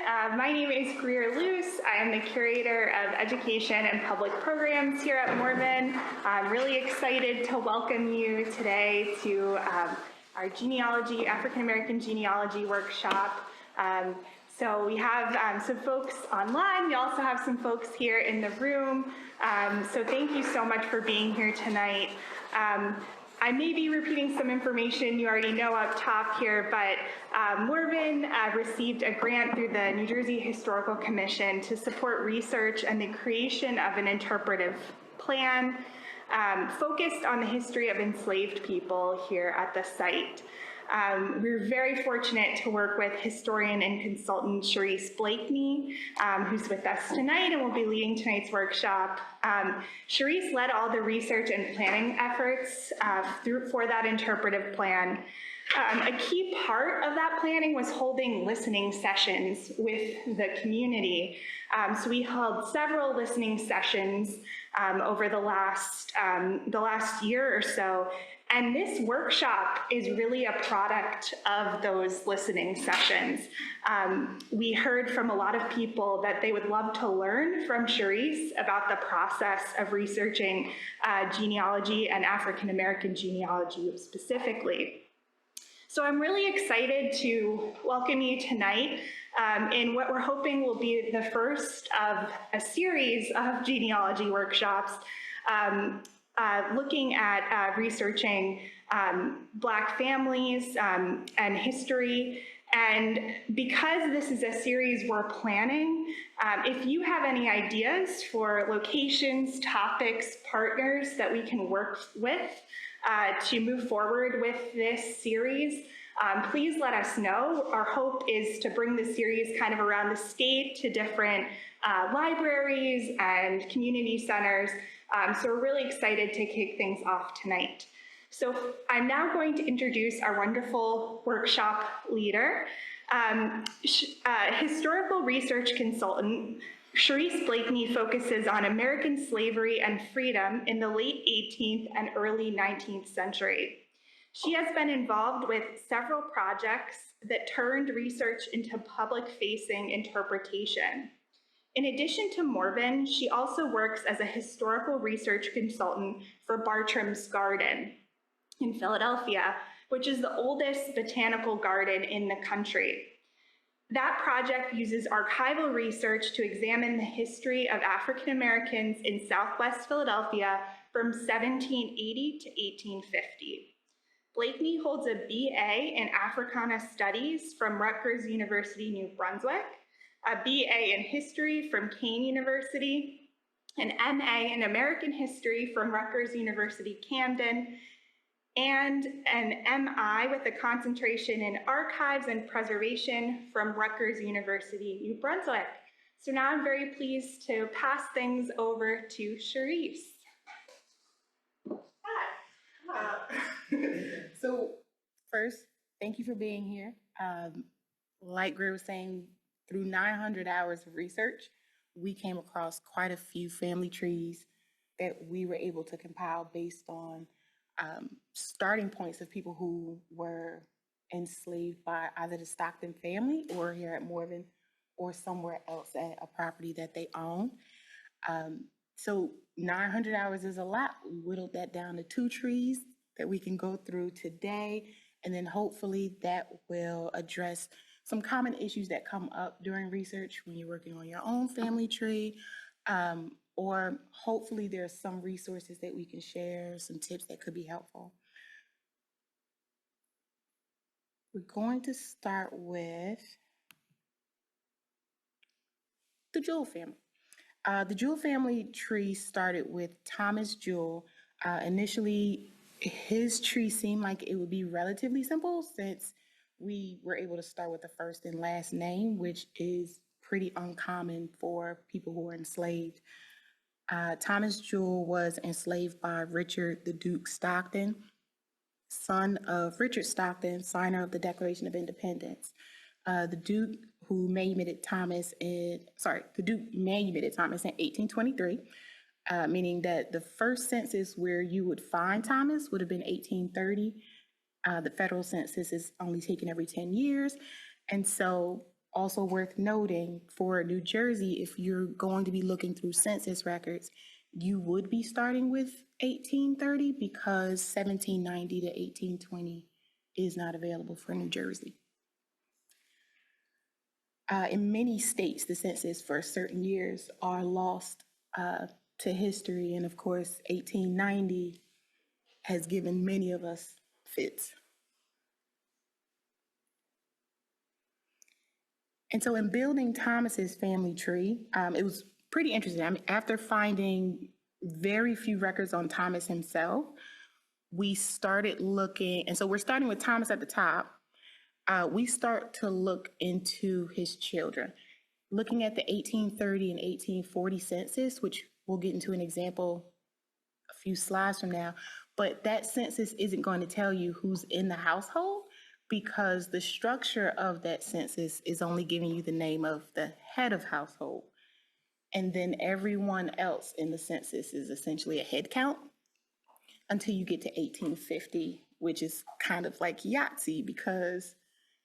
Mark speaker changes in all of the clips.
Speaker 1: My name is Greer Luce. I am the Curator of Education and Public Programs here at Morven. I'm really excited to welcome you today to our African American Genealogy Workshop. So we have some folks online. We also have some folks here in the room. So thank you so much for being here tonight. I may be repeating some information you already know up top here, but Morven received a grant through the New Jersey Historical Commission to support research and the creation of an interpretive plan focused on the history of enslaved people here at the site. We're very fortunate to work with historian and consultant Sharece Blakney, who's with us tonight and will be leading tonight's workshop. Sharece led all the research and planning efforts for that interpretive plan. A key part of that planning was holding listening sessions with the community. So we held several listening sessions over the last year or so. And this workshop is really a product of those listening sessions. We heard from a lot of people that they would love to learn from Sharece about the process of researching genealogy and African American genealogy specifically. So I'm really excited to welcome you tonight in what we're hoping will be the first of a series of genealogy workshops looking at researching Black families and history. And because this is a series we're planning, if you have any ideas for locations, topics, partners that we can work with to move forward with this series, please let us know. Our hope is to bring the series kind of around the state to different libraries and community centers. So we're really excited to kick things off tonight. So I'm now going to introduce our wonderful workshop leader, historical research consultant. Sharece Blakney focuses on American slavery and freedom in the late 18th and early 19th century. She has been involved with several projects that turned research into public-facing interpretation. In addition to Morven, she also works as a historical research consultant for Bartram's Garden in Philadelphia, which is the oldest botanical garden in the country. That project uses archival research to examine the history of African Americans in Southwest Philadelphia from 1780 to 1850. Blakney holds a BA in Africana Studies from Rutgers University, New Brunswick, a BA in History from Kean University, an MA in American History from Rutgers University, Camden, and an MI with a concentration in Archives and Preservation from Rutgers University, New Brunswick. So now I'm very pleased to pass things over to Sharece.
Speaker 2: So first, thank you for being here. Like Greer was saying, through 900 hours of research, we came across quite a few family trees that we were able to compile based on starting points of people who were enslaved by either the Stockton family or here at Morven or somewhere else at a property that they own. So 900 hours is a lot. We whittled that down to 2 trees that we can go through today, and then hopefully that will address some common issues that come up during research when you're working on your own family tree, or hopefully there's some resources that we can share, some tips that could be helpful. We're going to start with the Jewell family. The Jewell family tree started with Thomas Jewell. Initially, his tree seemed like it would be relatively simple since we were able to start with the first and last name, which is pretty uncommon for people who are enslaved. Thomas Jewell was enslaved by Richard the Duke Stockton, son of Richard Stockton, signer of the Declaration of Independence. The Duke manumitted Thomas in 1823, meaning that the first census where you would find Thomas would have been 1830. The federal census is only taken every 10 years. And so Also worth noting for New Jersey, if you're going to be looking through census records, you would be starting with 1830 because 1790 to 1820 is not available for New Jersey. In many states, the census for certain years are lost to history, and of course, 1890 has given many of us fits. And so in building Thomas's family tree, it was pretty interesting. I mean, after finding very few records on Thomas himself, we started looking, and so we're starting with Thomas at the top. We start to look into his children, looking at the 1830 and 1840 census, which we'll get into an example a few slides from now. But that census isn't going to tell you who's in the household, because the structure of that census is only giving you the name of the head of household. And then everyone else in the census is essentially a head count until you get to 1850, which is kind of like Yahtzee, because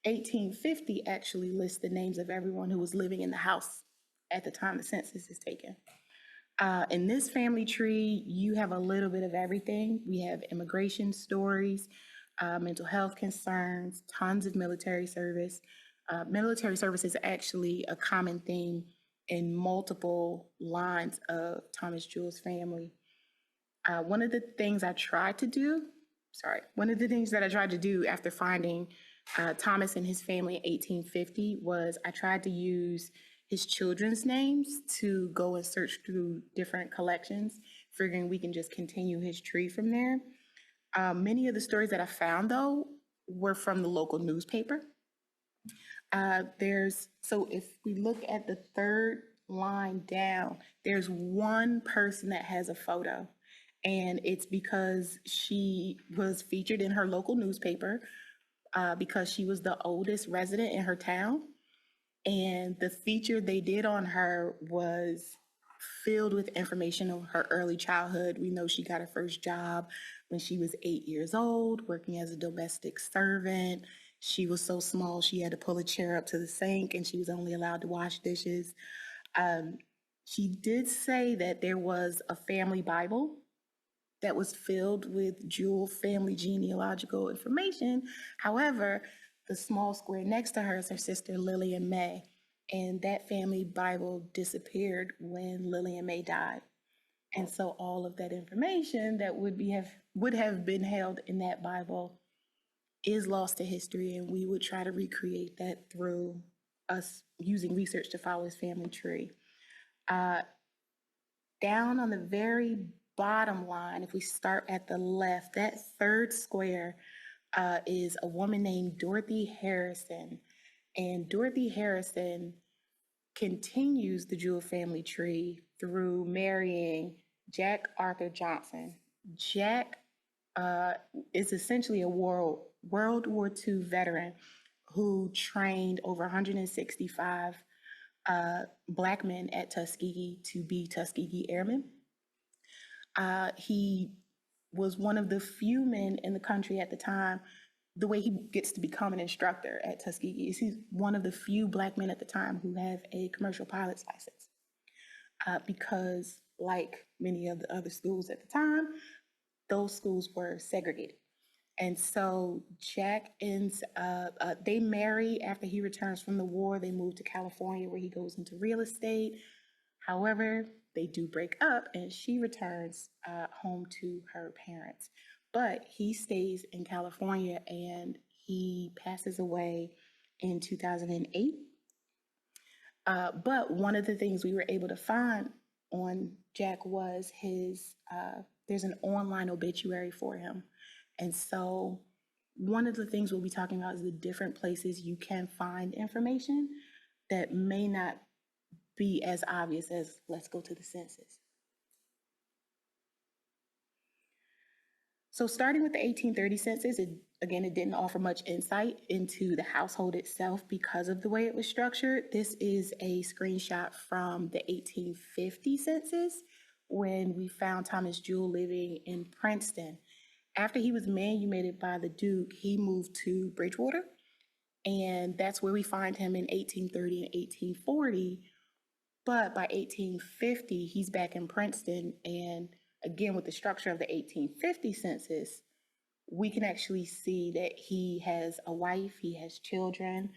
Speaker 2: 1850 actually lists the names of everyone who was living in the house at the time the census is taken. In this family tree, you have a little bit of everything. We have immigration stories, mental health concerns, tons of military service. Military service is actually a common theme in multiple lines of Thomas Jewell's family. One of the things that I tried to do after finding Thomas and his family in 1850 was I tried to use his children's names to go and search through different collections, figuring we can just continue his tree from there. Many of the stories that I found, though, were from the local newspaper. So if we look at the third line down, there's one person that has a photo, and it's because she was featured in her local newspaper because she was the oldest resident in her town. And the feature they did on her was filled with information on her early childhood. We know she got her first job when she was 8 years old, working as a domestic servant. She was so small, she had to pull a chair up to the sink, and she was only allowed to wash dishes. She did say that there was a family Bible that was filled with Jewell family genealogical information. However, the small square next to her is her sister Lillian May, and that family Bible disappeared when Lillian May died. And so all of that information that would have been held in that Bible is lost to history, and we would try to recreate that through us using research to follow his family tree. Down on the very bottom line, if we start at the left, that third square is a woman named Dorothy Harrison. And Dorothy Harrison continues the Jewell family tree through marrying Jack Arthur Johnson. Jack is essentially a World War II veteran who trained over 165 Black men at Tuskegee to be Tuskegee Airmen. He was one of the few men in the country at the time. The way he gets to become an instructor at Tuskegee is he's one of the few Black men at the time who have a commercial pilot's license. Because like many of the other schools at the time, those schools were segregated. And so Jack they marry after he returns from the war. They move to California where he goes into real estate. However, they do break up and she returns home to her parents. But he stays in California and he passes away in 2008. But one of the things we were able to find on Jack was there's an online obituary for him. And so one of the things we'll be talking about is the different places you can find information that may not be as obvious as let's go to the census. So starting with the 1830 census, it didn't offer much insight into the household itself because of the way it was structured. This is a screenshot from the 1850 census when we found Thomas Jewell living in Princeton. After he was manumitted by the Duke, he moved to Bridgewater. And that's where we find him in 1830 and 1840. But by 1850, he's back in Princeton. And again, with the structure of the 1850 census, we can actually see that he has a wife, he has children.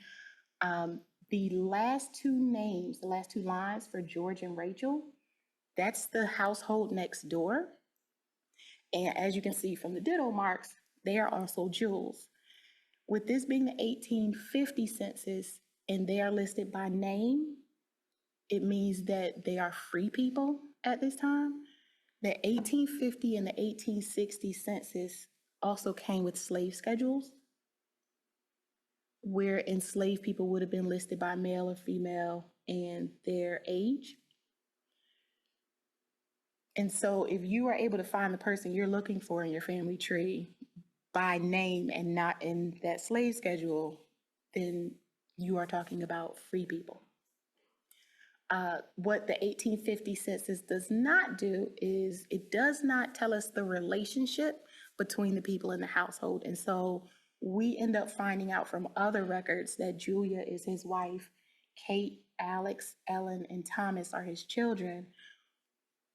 Speaker 2: The last two names, the last two lines for George and Rachel, that's the household next door. And as you can see from the ditto marks, they are also Jules. With this being the 1850 census and they are listed by name, it means that they are free people at this time. The 1850 and the 1860 census also came with slave schedules, where enslaved people would have been listed by male or female and their age. And so if you are able to find the person you're looking for in your family tree by name and not in that slave schedule, then you are talking about free people. What the 1850 census does not do is it does not tell us the relationship between the people in the household. And so we end up finding out from other records that Julia is his wife, Kate, Alex, Ellen, and Thomas are his children,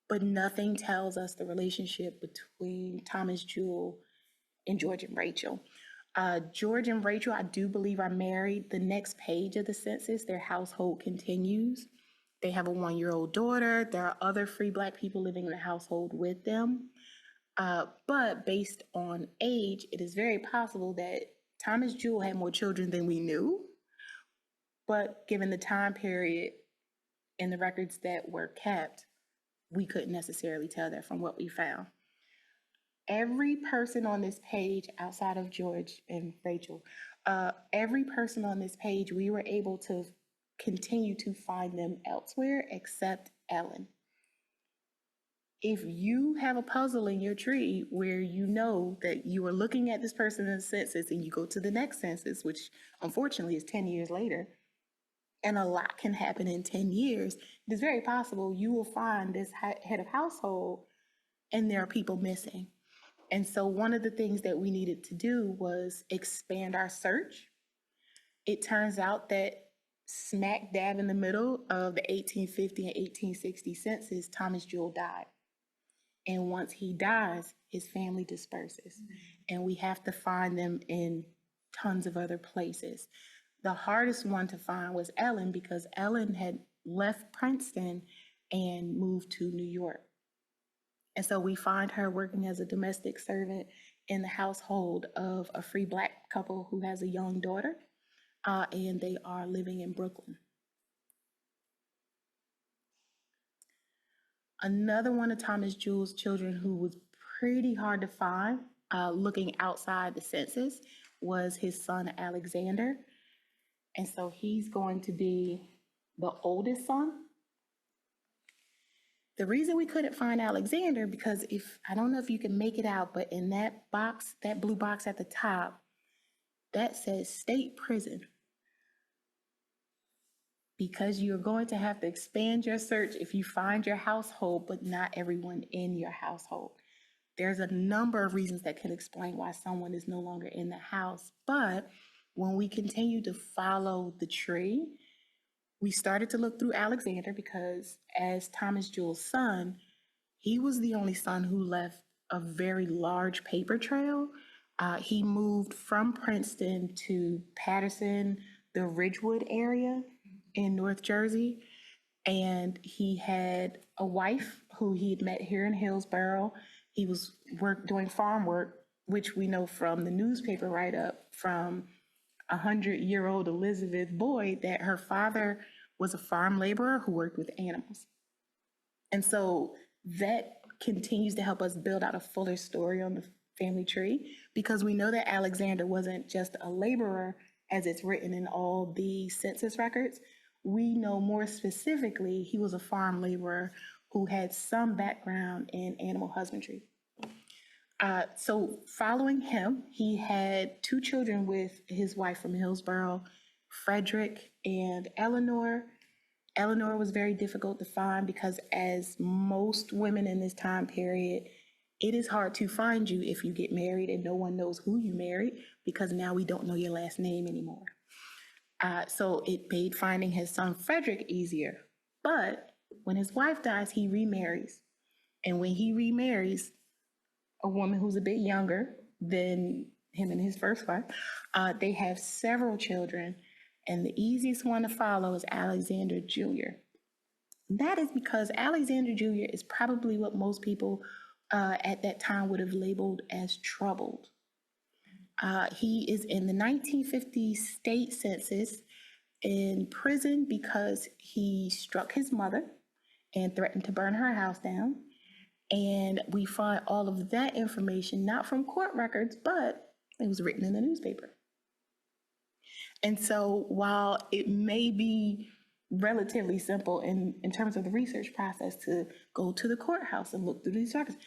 Speaker 2: but nothing tells us the relationship between Thomas, Jewel, and George and Rachel. George and Rachel, I do believe, are married. The next page of the census, their household continues. They have a 1-year-old daughter. There are other free Black people living in the household with them. But based on age, it is very possible that Thomas Jewel had more children than we knew. But given the time period and the records that were kept, we couldn't necessarily tell that from what we found. Every person on this page, outside of George and Rachel, every person on this page, we were able to continue to find them elsewhere except Ellen. If you have a puzzle in your tree where you know that you are looking at this person in the census and you go to the next census, which unfortunately is 10 years later, and a lot can happen in 10 years, it is very possible you will find this head of household and there are people missing. And so one of the things that we needed to do was expand our search. It turns out that smack dab in the middle of the 1850 and 1860 census, Thomas Jewel died. And once he dies, his family disperses. And we have to find them in tons of other places. The hardest one to find was Ellen, because Ellen had left Princeton and moved to New York. And so we find her working as a domestic servant in the household of a free Black couple who has a young daughter, and they are living in Brooklyn. Another one of Thomas Jewel's children who was pretty hard to find, looking outside the census, was his son Alexander. And so he's going to be the oldest son. The reason we couldn't find Alexander, because I don't know if you can make it out, but in that box, that blue box at the top, that says state prison. Because you're going to have to expand your search if you find your household, but not everyone in your household. There's a number of reasons that can explain why someone is no longer in the house. But when we continue to follow the tree, we started to look through Alexander because as Thomas Jewel's son, he was the only son who left a very large paper trail. He moved from Princeton to Patterson, the Ridgewood area in North Jersey. And he had a wife who he had met here in Hillsborough. He was doing farm work, which we know from the newspaper write-up from 100-year-old Elizabeth Boyd that her father was a farm laborer who worked with animals. And so that continues to help us build out a fuller story on the family tree, because we know that Alexander wasn't just a laborer as it's written in all the census records. We know more specifically he was a farm laborer who had some background in animal husbandry. So following him, he had 2 children with his wife from Hillsborough, Frederick and Eleanor. Eleanor was very difficult to find because, as most women in this time period, it is hard to find you if you get married and no one knows who you married, because now we don't know your last name anymore. So it made finding his son Frederick easier. But when his wife dies, he remarries. And when he remarries a woman who's a bit younger than him and his first wife, they have several children. And the easiest one to follow is Alexander Jr. That is because Alexander Jr. is probably what most people at that time would have labeled as troubled. He is in the 1950 state census in prison because he struck his mother and threatened to burn her house down. And we find all of that information not from court records, but it was written in the newspaper. And so while it may be relatively simple in terms of the research process to go to the courthouse and look through these records,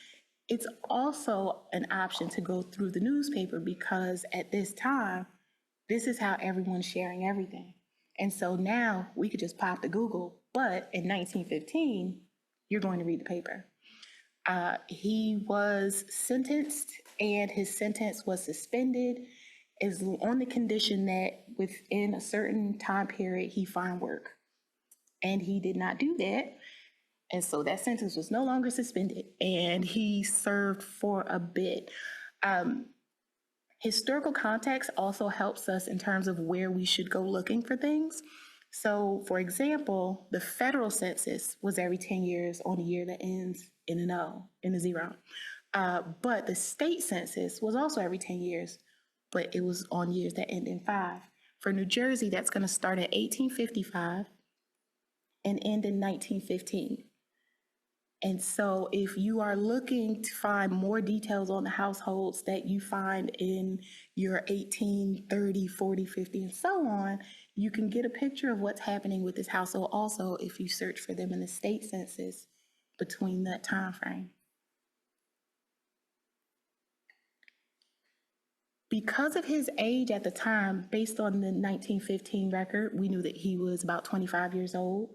Speaker 2: it's also an option to go through the newspaper because at this time, this is how everyone's sharing everything. And so now we could just pop to Google, but in 1915, you're going to read the paper. He was sentenced and his sentence was suspended is on the condition that within a certain time period, he find work. And he did not do that. And so that sentence was no longer suspended and he served for a bit. Historical context also helps us in terms of where we should go looking for things. So, for example, the federal census was every 10 years on a year that ends in an O, in a zero. But the state census was also every 10 years, but it was on years that end in 5. For New Jersey, that's going to start in 1855 and end in 1915. And so if you are looking to find more details on the households that you find in your 18, 30, 40, 50, and so on, you can get a picture of what's happening with this household also if you search for them in the state census between that time frame. Because of his age at the time, based on the 1915 record, we knew that he was about 25 years old.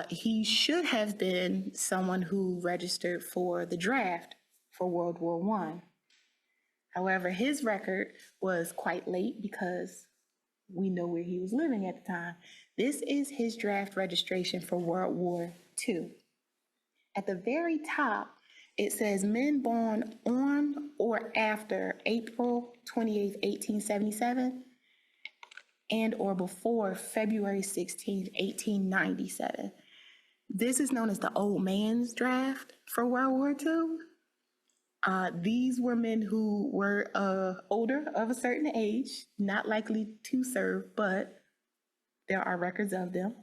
Speaker 2: He should have been someone who registered for the draft for World War I. However, his record was quite late because we know where he was living at the time. This is his draft registration for World War II. At the very top, it says men born on or after April 28, 1877, and or before February 16, 1897. This is known as the old man's draft for World War II. These were men who were older, of a certain age, not likely to serve, but there are records of them.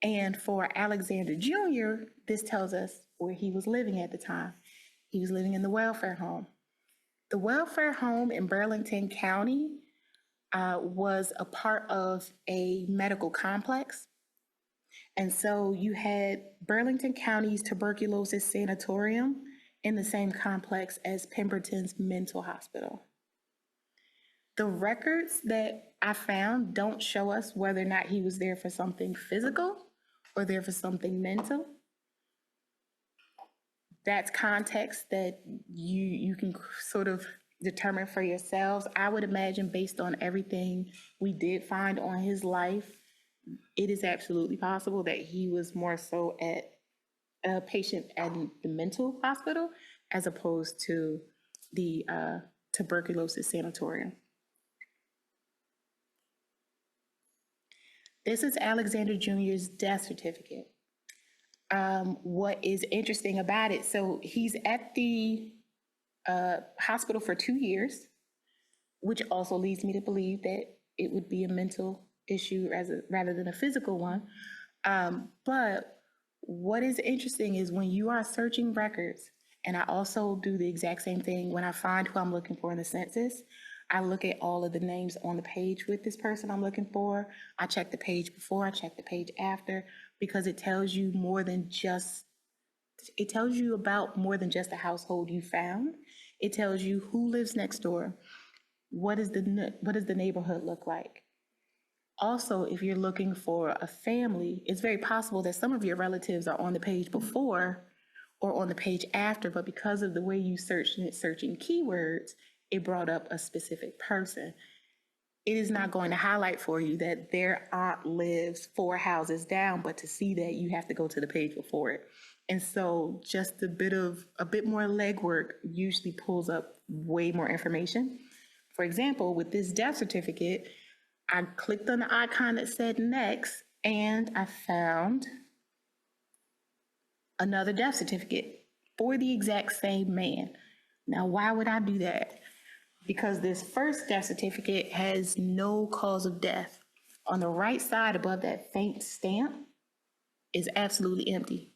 Speaker 2: And for Alexander Jr., this tells us where he was living at the time. He was living in the welfare home. The welfare home in Burlington County was a part of a medical complex. And so you had Burlington County's tuberculosis sanatorium in the same complex as Pemberton's mental hospital. The records that I found don't show us whether or not he was there for something physical or there for something mental. That's context that you can sort of determine for yourselves. I would imagine based on everything we did find on his life, it is absolutely possible that he was more so at a patient at the mental hospital as opposed to the tuberculosis sanatorium. This is Alexander Jr.'s death certificate. What is interesting about it, so he's at the hospital for 2 years, which also leads me to believe that it would be a mental issue rather than a physical one. But what is interesting is when you are searching records, and I also do the exact same thing when I find who I'm looking for in the census, I look at all of the names on the page with this person I'm looking for. I check the page before, I check the page after, because it tells you more than just, it tells you about more than just the household you found. It tells you who lives next door. What does the neighborhood look like? Also, if you're looking for a family, it's very possible that some of your relatives are on the page before or on the page after, but because of the way you searched and it's searching keywords, it brought up a specific person. it is not going to highlight for you that their aunt lives 4 houses down, but to see that you have to go to the page before it. And so just a bit more legwork usually pulls up way more information. For example, with this death certificate, I clicked on the icon that said next, and I found another death certificate for the exact same man. Now, why would I do that? Because this first death certificate has no cause of death. On the right side above that faint stamp is absolutely empty.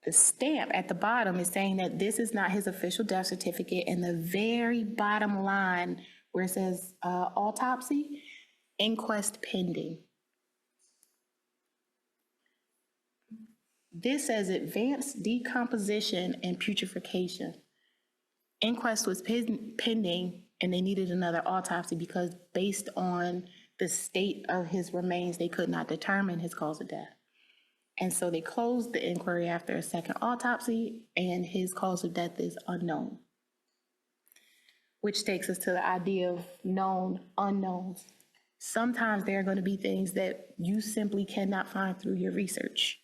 Speaker 2: The stamp at the bottom is saying that this is not his official death certificate, and the very bottom line where it says autopsy, inquest pending. This says advanced decomposition and putrefaction. Inquest was pending, and they needed another autopsy because based on the state of his remains, they could not determine his cause of death. And so they closed the inquiry after a second autopsy, and his cause of death is unknown. Which takes us to the idea of known unknowns. Sometimes there are going to be things that you simply cannot find through your research.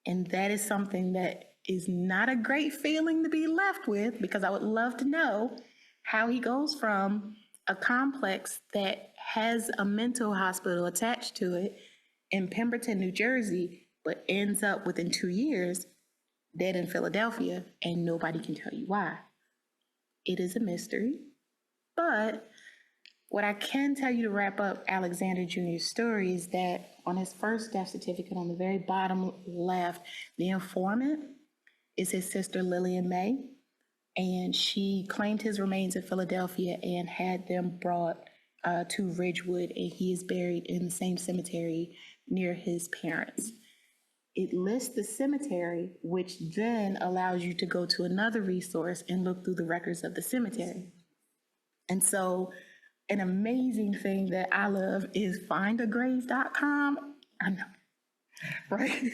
Speaker 2: And that is something that is not a great feeling to be left with, because I would love to know how he goes from a complex that has a mental hospital attached to it in Pemberton, New Jersey, but ends up within 2 years dead in Philadelphia, and nobody can tell you why. It is a mystery, but what I can tell you to wrap up Alexander Jr.'s story is that on his first death certificate on the very bottom left, the informant is his sister Lillian May, and she claimed his remains in Philadelphia and had them brought to Ridgewood, and he is buried in the same cemetery near his parents. It lists the cemetery, which then allows you to go to another resource and look through the records of the cemetery. And so an amazing thing that I love is findagrave.com. I know, right?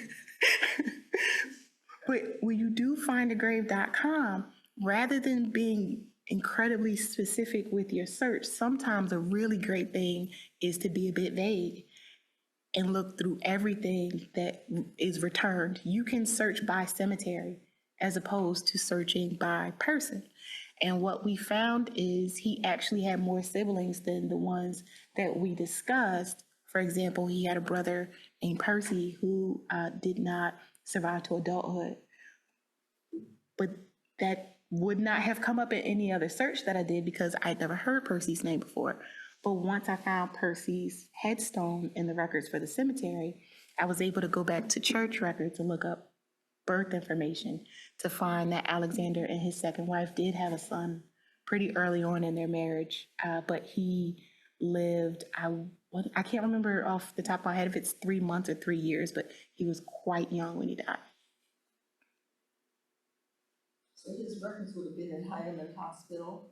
Speaker 2: But when you do findagrave.com, rather than being incredibly specific with your search, sometimes a really great thing is to be a bit vague and look through everything that is returned. You can search by cemetery as opposed to searching by person. And what we found is he actually had more siblings than the ones that we discussed. For example, he had a brother named Percy who did not survive to adulthood. But that would not have come up in any other search that I did because I'd never heard Percy's name before. But once I found Percy's headstone in the records for the cemetery, I was able to go back to church records and look up birth information to find that Alexander and his second wife did have a son pretty early on in their marriage, but he lived, I can't remember off the top of my head if it's 3 months or 3 years, but he was quite young when he died.
Speaker 3: So his records would have been in Highland Hospital?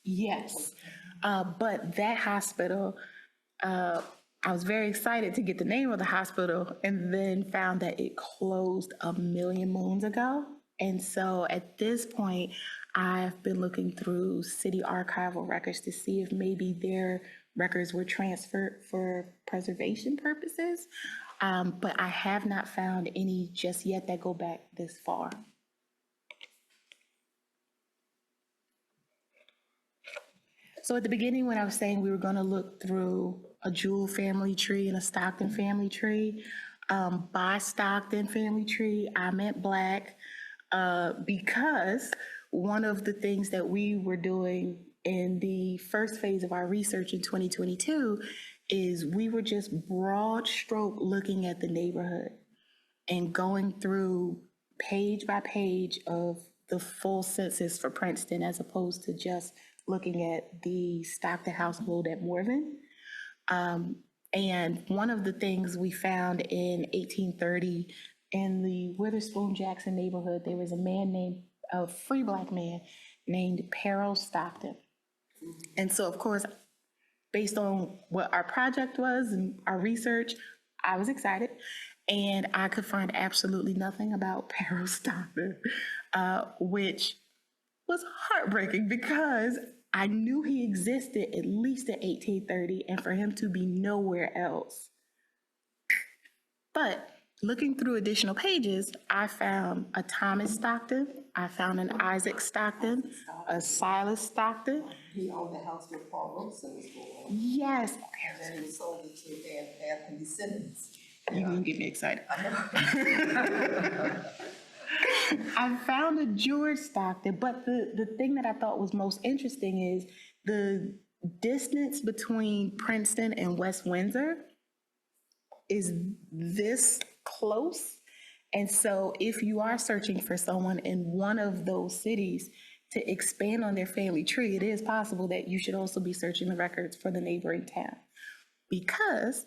Speaker 2: Yes, but that hospital, I was very excited to get the name of the hospital and then found that it closed a million moons ago. And so at this point, I've been looking through city archival records to see if maybe their records were transferred for preservation purposes. But I have not found any just yet that go back this far. So at the beginning, when I was saying we were going to look through a Jewell family tree and a Stockton family tree, by Stockton family tree, I meant Black, because one of the things that we were doing in the first phase of our research in 2022 is we were just broad stroke looking at the neighborhood and going through page by page of the full census for Princeton as opposed to just looking at the Stockton household at Morven. And one of the things we found in 1830 in the Witherspoon-Jackson neighborhood, there was a man named, a free Black man named Peril Stockton. And so, of course, based on what our project was and our research, I was excited. And I could find absolutely nothing about Peril Stockton, which was heartbreaking because I knew he existed at least in 1830, and for him to be nowhere else. But looking through additional pages, I found a Thomas Stockton, I found an Isaac Stockton, a Silas Stockton.
Speaker 3: He owned the house where Paul Robeson was born.
Speaker 2: Yes.
Speaker 3: And then he sold it to their African descendants.
Speaker 2: You're gonna get me excited.
Speaker 3: I know.
Speaker 2: I found a George Stockton, but the thing that I thought was most interesting is the distance between Princeton and West Windsor is this close. And so if you are searching for someone in one of those cities to expand on their family tree, it is possible that you should also be searching the records for the neighboring town, because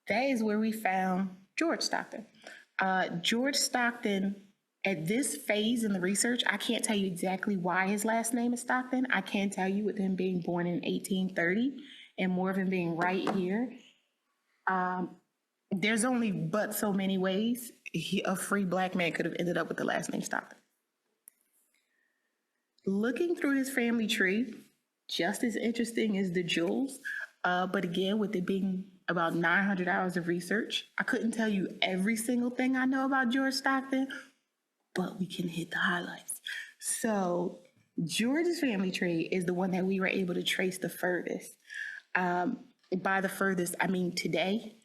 Speaker 2: that is where we found George Stockton. George Stockton, at this phase in the research, I can't tell you exactly why his last name is Stockton. I can tell you with him being born in 1830 and Morven being right here, there's only but so many ways a free Black man could have ended up with the last name Stockton. Looking through his family tree, just as interesting as the jewels, but again, with it being about 900 hours of research, I couldn't tell you every single thing I know about George Stockton, but we can hit the highlights. So George's family tree is the one that we were able to trace the furthest. By the furthest, I mean today.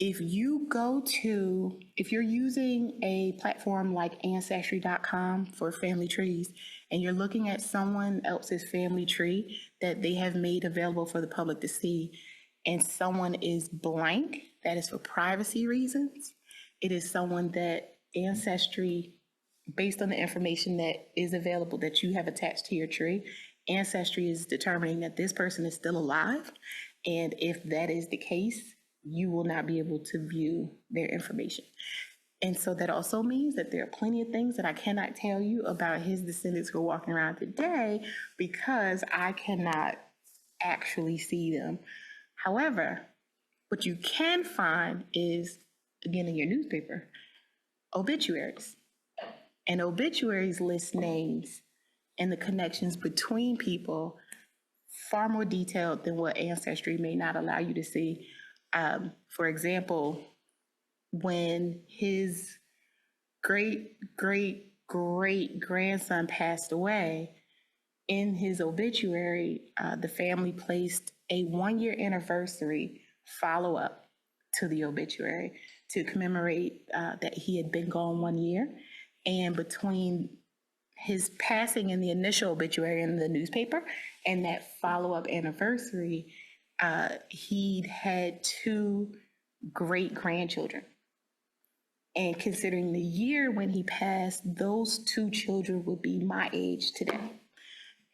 Speaker 2: If you're using a platform like Ancestry.com for family trees, and you're looking at someone else's family tree that they have made available for the public to see, and someone is blank, that is for privacy reasons. It is someone that Ancestry, based on the information that is available that you have attached to your tree, Ancestry is determining that this person is still alive. And if that is the case, you will not be able to view their information. And so that also means that there are plenty of things that I cannot tell you about his descendants who are walking around today because I cannot actually see them. However, what you can find is, again, in your newspaper, obituaries. And obituaries list names and the connections between people far more detailed than what Ancestry may not allow you to see. For example, when his great-great-great-grandson passed away, in his obituary, the family placed a one-year anniversary follow-up to the obituary to commemorate that he had been gone 1 year. And between his passing in the initial obituary in the newspaper and that follow-up anniversary, he'd had 2 great-grandchildren. And considering the year when he passed, those 2 children would be my age today.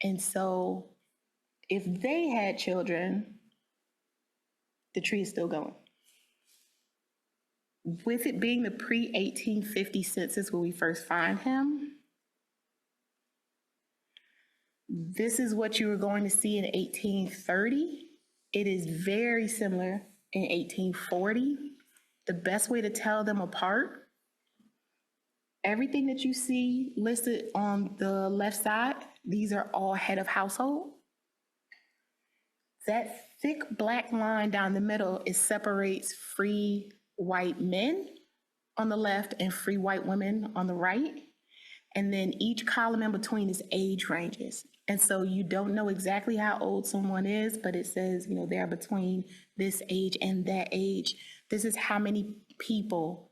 Speaker 2: And so if they had children, the tree is still going. With it being the pre-1850 census where we first find him, this is what you were going to see in 1830. It is very similar in 1840. The best way to tell them apart, everything that you see listed on the left side, these are all head of household. That thick black line down the middle, it separates free white men on the left and free white women on the right. And then each column in between is age ranges. And so you don't know exactly how old someone is, but it says, they're between this age and that age. This is how many people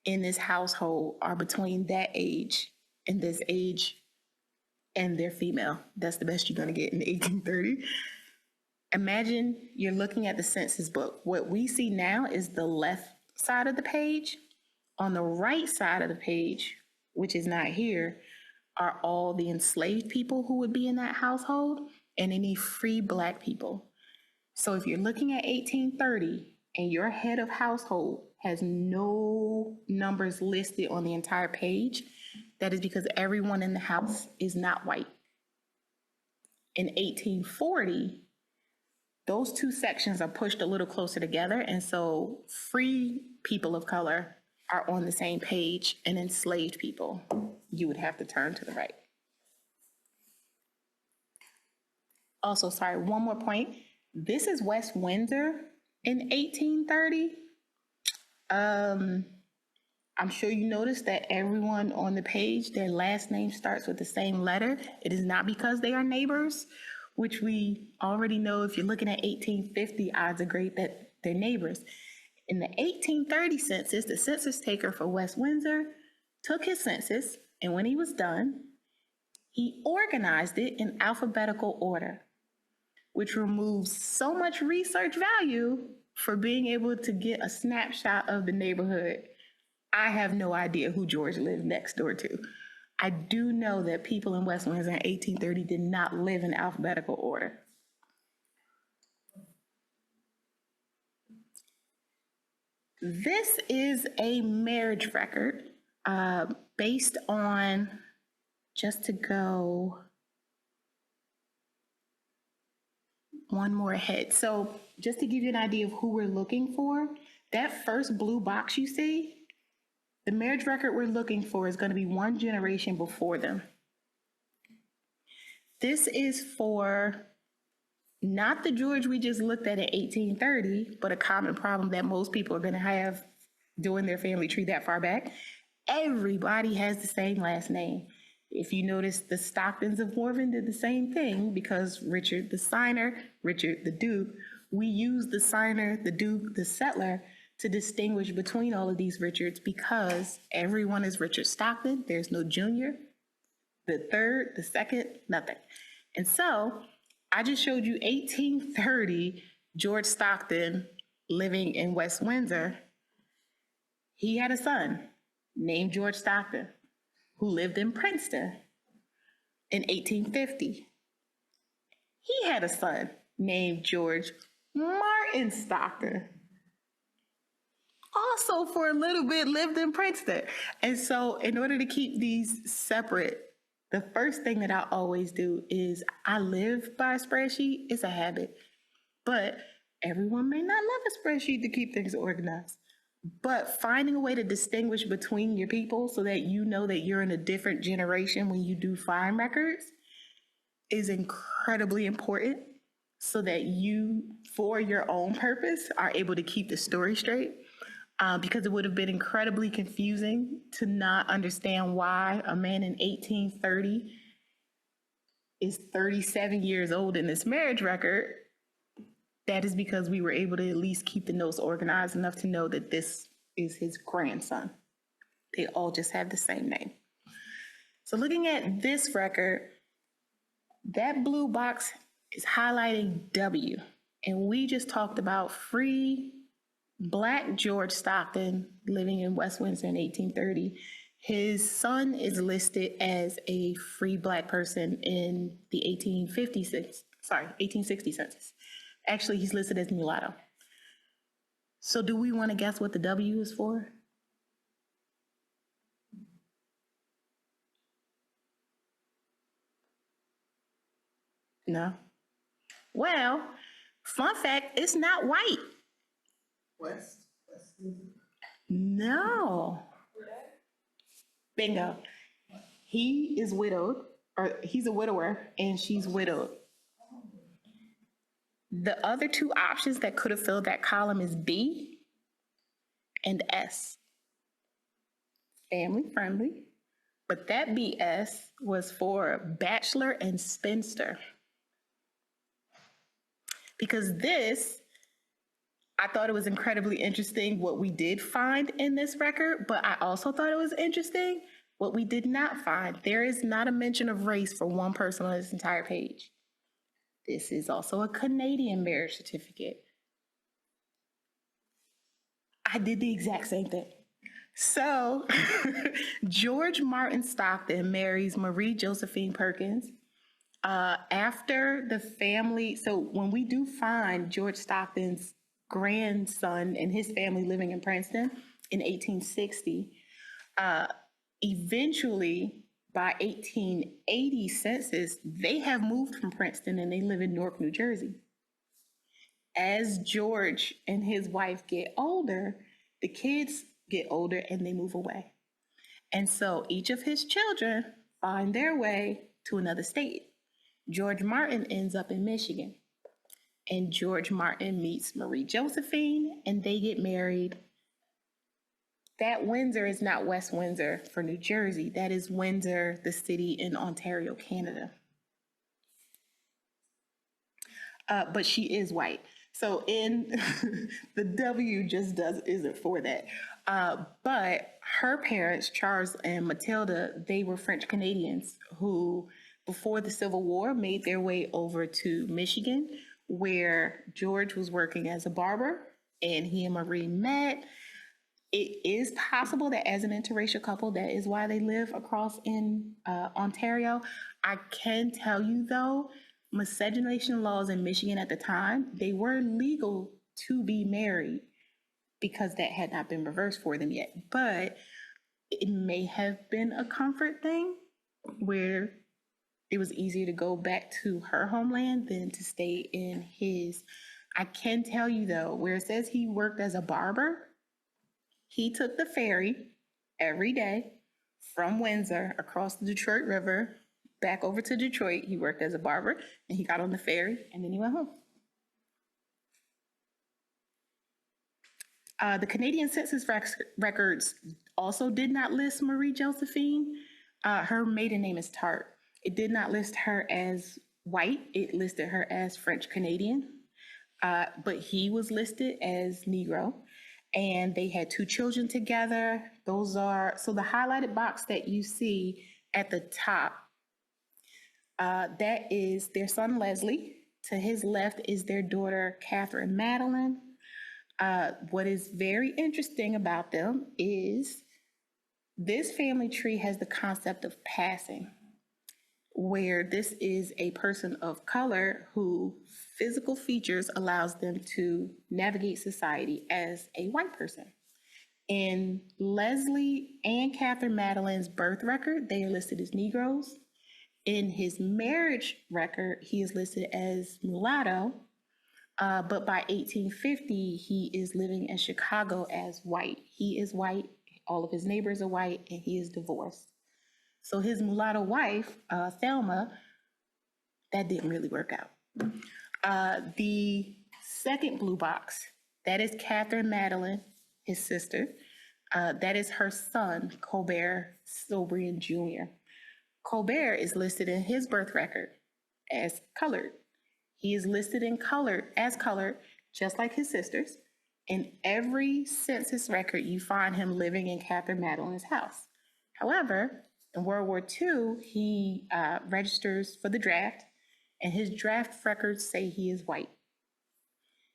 Speaker 2: in this household are between that age and this age, and they're female. That's the best you're gonna get in 1830. Imagine you're looking at the census book. What we see now is the left side of the page. On the right side of the page, which is not here, are all the enslaved people who would be in that household and any free Black people. So if you're looking at 1830 and your head of household has no numbers listed on the entire page, that is because everyone in the house is not white. In 1840, those 2 sections are pushed a little closer together, and so free people of color are on the same page, and enslaved people, you would have to turn to the right. Also, sorry, one more point. This is West Windsor in 1830. I'm sure you noticed that everyone on the page, their last name starts with the same letter. It is not because they are neighbors, which we already know if you're looking at 1850, odds are great that they're neighbors. In the 1830 census, the census taker for West Windsor took his census, and when he was done, he organized it in alphabetical order, which removes so much research value for being able to get a snapshot of the neighborhood. I have no idea who George lived next door to. I do know that people in West Windsor in 1830 did not live in alphabetical order. This is a marriage record based on, just to go one more ahead. So just to give you an idea of who we're looking for, that first blue box you see, the marriage record we're looking for is going to be one generation before them. This is for not the George we just looked at in 1830, but a common problem that most people are going to have doing their family tree that far back. Everybody has the same last name. If you notice, the Stocktons of Morven did the same thing because Richard the signer, Richard the Duke, we use the signer, the Duke, the settler to distinguish between all of these Richards because everyone is Richard Stockton. There's no junior, the third, the second, nothing. And so I just showed you 1830 George Stockton living in West Windsor. He had a son named George Stockton who lived in Princeton in 1850. He had a son named George Martin Stockton, also for a little bit lived in Princeton. And so in order to keep these separate, the first thing that I always do is I live by a spreadsheet. It's a habit, but everyone may not love a spreadsheet to keep things organized. But finding a way to distinguish between your people so that you know that you're in a different generation when you do find records is incredibly important so that you, for your own purpose, are able to keep the story straight. Because it would have been incredibly confusing to not understand why a man in 1830 is 37 years old in this marriage record. That is because we were able to at least keep the notes organized enough to know that this is his grandson. They all just have the same name. So looking at this record, that blue box is highlighting W. And we just talked about free Black George Stockton living in West Windsor in 1830. His son is listed as a free Black person in the 1860 census. Actually, he's listed as mulatto. So do we want to guess what the W is for? No. Well, fun fact, it's not white.
Speaker 3: West.
Speaker 2: No. Bingo. He is widowed, or he's a widower, and she's widowed. The other two options that could have filled that column is B and S. Family friendly, but that BS was for bachelor and spinster. Because this, I thought it was incredibly interesting what we did find in this record, but I also thought it was interesting what we did not find. There is not a mention of race for one person on this entire page. This is also a Canadian marriage certificate. I did the exact same thing. So George Martin Stockton marries Marie Josephine Perkins. After the family, so when we do find George Stockton's grandson and his family living in Princeton in 1860, eventually by 1880 census, they have moved from Princeton and they live in Newark, New Jersey. As George and his wife get older, the kids get older and they move away. And so each of his children find their way to another state. George Martin ends up in Michigan, and George Martin meets Marie Josephine, and they get married. That Windsor is not West Windsor for New Jersey. That is Windsor, the city in Ontario, Canada. But she is white. So in the W just isn't for that. But her parents, Charles and Matilda, they were French Canadians who, before the Civil War, made their way over to Michigan, where George was working as a barber, and he and Marie met. It is possible that as an interracial couple, that is why they live across in Ontario. I can tell you, though, miscegenation laws in Michigan at the time, they were legal to be married because that had not been reversed for them yet. But it may have been a comfort thing where it was easier to go back to her homeland than to stay in his. I can tell you, though, where it says he worked as a barber, he took the ferry every day from Windsor across the Detroit River back over to Detroit. He worked as a barber, and he got on the ferry, and then he went home. The Canadian Census records also did not list Marie Josephine. Her maiden name is Tart. It did not list her as white. It listed her as French Canadian, but he was listed as Negro. And they had 2 children together. Those are, so the highlighted box that you see at the top, that is their son, Leslie. To his left is their daughter, Catherine Madeline. What is very interesting about them is this family tree has the concept of passing, where this is a person of color who physical features allows them to navigate society as a white person. In Leslie and Catherine Madeline's birth record, they are listed as Negroes. In his marriage record, he is listed as mulatto, but by 1850, he is living in Chicago as white. He is white, all of his neighbors are white, and he is divorced. So his mulatto wife, Thelma, that didn't really work out. The second blue box, that is Catherine Madeline, his sister. That is her son, Colbert Sobrian Jr. Colbert is listed in his birth record as colored. He is listed in colored as colored, just like his sisters. In every census record, you find him living in Catherine Madeline's house. However, in World War II, he registers for the draft, and his draft records say he is white.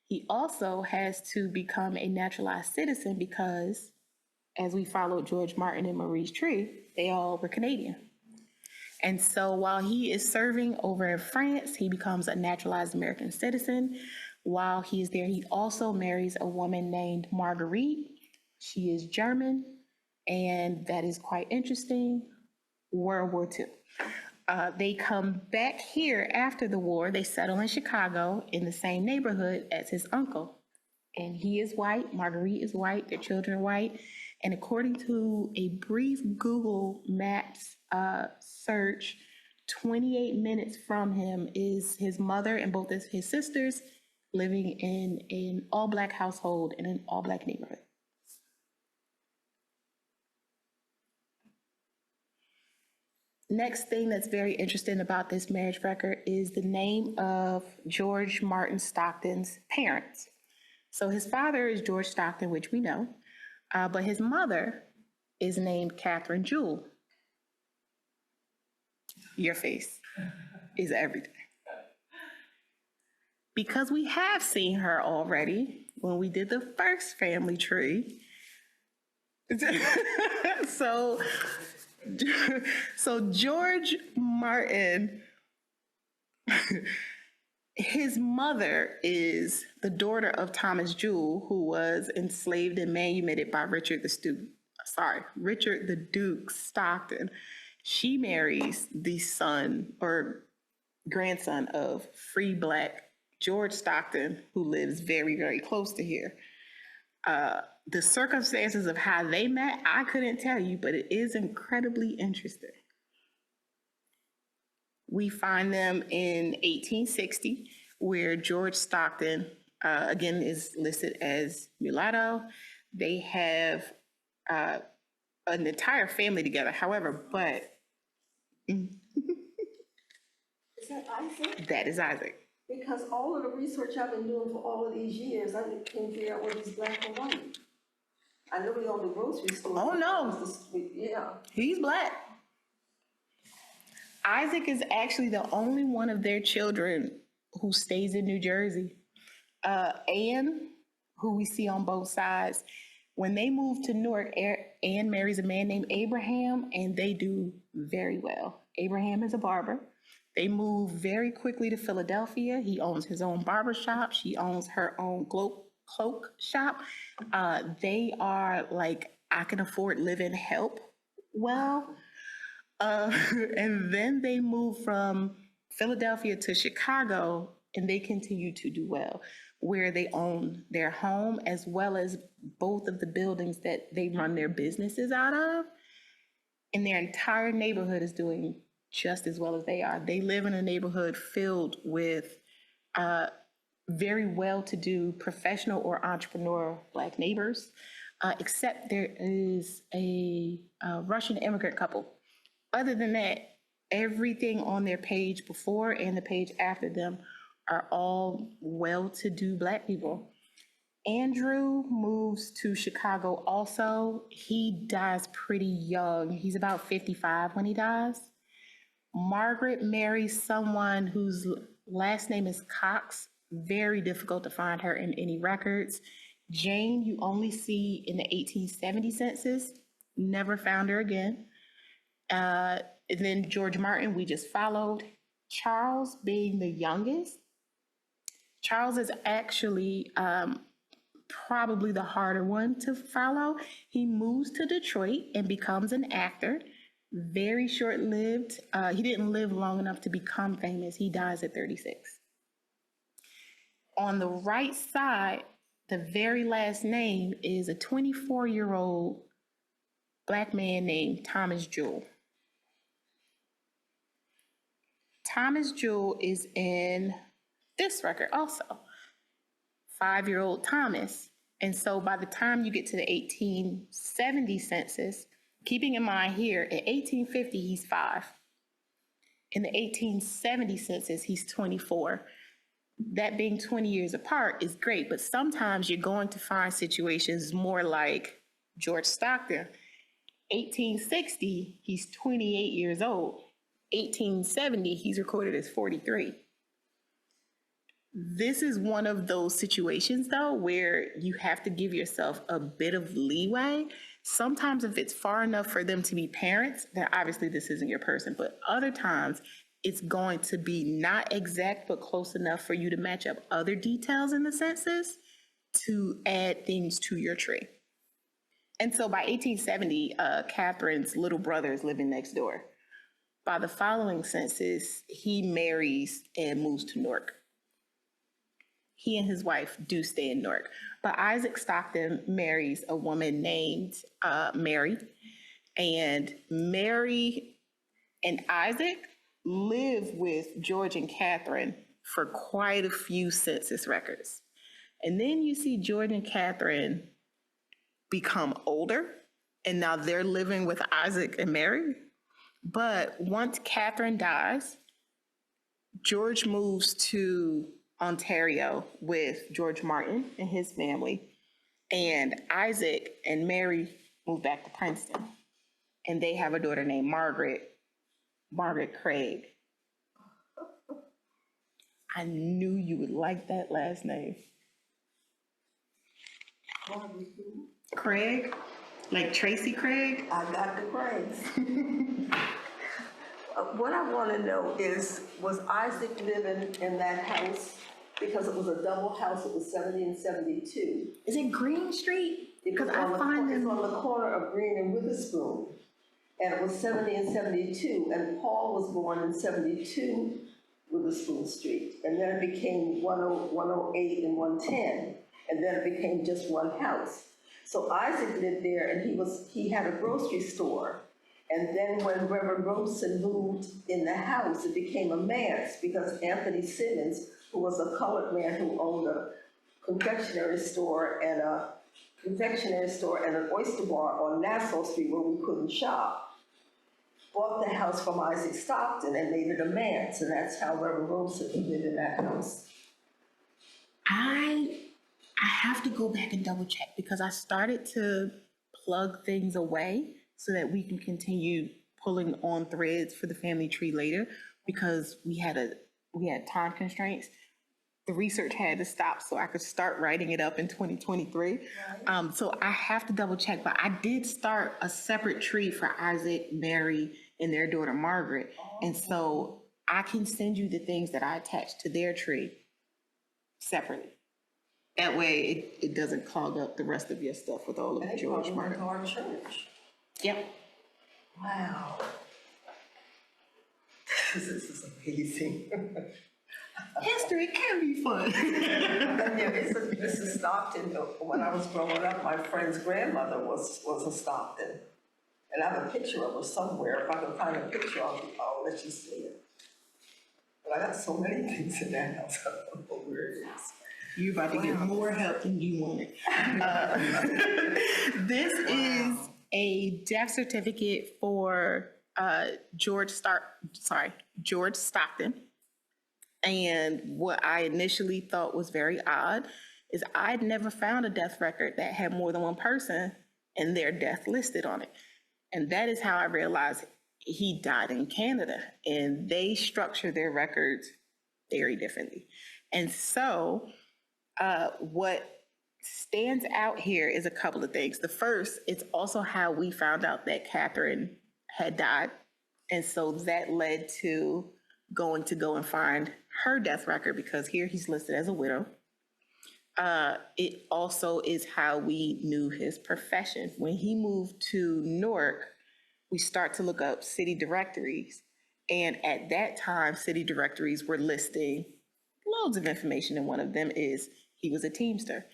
Speaker 2: He also has to become a naturalized citizen because, as we followed George Martin and Marie's tree, they all were Canadian. And so while he is serving over in France, he becomes a naturalized American citizen. While he is there, he also marries a woman named Marguerite. She is German, and that is quite interesting. World War II. They come back here after the war. They settle in Chicago in the same neighborhood as his uncle. And he is white, Marguerite is white, their children are white. And according to a brief Google Maps search, 28 minutes from him is his mother and both of his sisters living in an all-Black household in an all-Black neighborhood. Next thing that's very interesting about this marriage record is the name of George Martin Stockton's parents. So his father is George Stockton, which we know, but his mother is named Catherine Jewell. Your face is everything. Because we have seen her already when we did the first family tree. So George Martin, his mother is the daughter of Thomas Jewell, who was enslaved and manumitted by Richard the Duke Stockton. She marries the son or grandson of free Black George Stockton, who lives very, very close to here. The circumstances of how they met, I couldn't tell you, but it is incredibly interesting. We find them in 1860, where George Stockton, again, is listed as mulatto. They have an entire family together, however, but
Speaker 3: Is that Isaac?
Speaker 2: that is Isaac.
Speaker 3: Because all of the research I've been doing for all of these years, I can't figure out whether he's black or white. I know he owned the grocery store.
Speaker 2: Oh, no.
Speaker 3: Yeah.
Speaker 2: He's black. Isaac is actually the only one of their children who stays in New Jersey. Anne, who we see on both sides, when they move to Newark, Anne marries a man named Abraham, and they do very well. Abraham is a barber. They move very quickly to Philadelphia. He owns his own barber shop. She owns her own cloak shop. They are like, I can afford live-in help well. And then they move from Philadelphia to Chicago, and they continue to do well, where they own their home as well as both of the buildings that they run their businesses out of. And their entire neighborhood is doing just as well as they are. They live in a neighborhood filled with very well-to-do professional or entrepreneur Black neighbors, except there is a Russian immigrant couple. Other than that, everything on their page before and the page after them are all well-to-do Black people. Andrew moves to Chicago also. He dies pretty young. He's about 55 when he dies. Margaret marries someone whose last name is Cox. Very difficult to find her in any records. Jane, you only see in the 1870 census. Never found her again. And then George Martin, we just followed. Charles being the youngest. Charles is actually probably the harder one to follow. He moves to Detroit and becomes an actor. Very short-lived. He didn't live long enough to become famous. He dies at 36. On the right side, the very last name is a 24-year-old Black man named Thomas Jewell. Thomas Jewell is in this record also, 5-year-old Thomas. And so by the time you get to the 1870 census, keeping in mind here, in 1850, he's 5. In the 1870 census, he's 24. That being 20 years apart is great, but sometimes you're going to find situations more like George Stockton. 1860, he's 28 years old. 1870, he's recorded as 43. This is one of those situations, though, where you have to give yourself a bit of leeway. Sometimes if it's far enough for them to be parents, then obviously this isn't your person. But other times, it's going to be not exact, but close enough for you to match up other details in the census to add things to your tree. And so by 1870, Catherine's little brother is living next door. By the following census, he marries and moves to Newark. He and his wife do stay in Newark. But Isaac Stockton marries a woman named Mary. And Mary and Isaac live with George and Catherine for quite a few census records. And then you see George and Catherine become older, and now they're living with Isaac and Mary. But once Catherine dies, George moves to Ontario with George Martin and his family, and Isaac and Mary move back to Princeton, and they have a daughter named Margaret Craig. I knew you would like that last name. Craig, like Tracy Craig.
Speaker 3: I got the Craigs. What I want to know is, was Isaac living in that house? Because it was a double house, it was 70 and 72.
Speaker 2: Is it Green Street? Because I find
Speaker 3: It's
Speaker 2: them
Speaker 3: on the corner of Green and Witherspoon. And it was 70 and 72, and Paul was born in 72, Witherspoon Street. And then it became 108 and 110, and then it became just one house. So Isaac lived there, and he had a grocery store. And then when Reverend Robeson moved in the house, it became a manse because Anthony Simmons, who was a colored man who owned a confectionery store and an oyster bar on Nassau Street where we couldn't shop, bought the house from Isaac Stockton and made it a manse, and that's how Reverend Robeson lived in that house.
Speaker 2: I have to go back and double check because I started to plug things away so that we can continue pulling on threads for the family tree later because we had time constraints. The research had to stop so I could start writing it up in 2023. So I have to double check, but I did start a separate tree for Isaac, Mary, and their daughter Margaret. And so I can send you the things that I attached to their tree separately. That way it doesn't clog up the rest of your stuff with all of
Speaker 3: And they
Speaker 2: George
Speaker 3: probably went
Speaker 2: Martin.
Speaker 3: to our church.
Speaker 2: Yep.
Speaker 3: Wow. This is amazing.
Speaker 2: History can be fun.
Speaker 3: And yeah, Mrs. Stockton, when I was growing up, my friend's grandmother was a Stockton. And I have a picture of her somewhere. If I can find a picture, I'll let you see it. But I got so many things in that house, I don't know where it is.
Speaker 2: You're about to get more help than you wanted. This is a death certificate for George Stockton. And what I initially thought was very odd is I'd never found a death record that had more than one person and their death listed on it. And that is how I realized he died in Canada, and they structure their records very differently. And so what stands out here is a couple of things. The first, it's also how we found out that Catherine had died. And so that led to go and find her death record because here he's listed as a widow. It also is how we knew his profession. When he moved to Newark, we start to look up city directories. And at that time, city directories were listing loads of information, and one of them is he was a Teamster.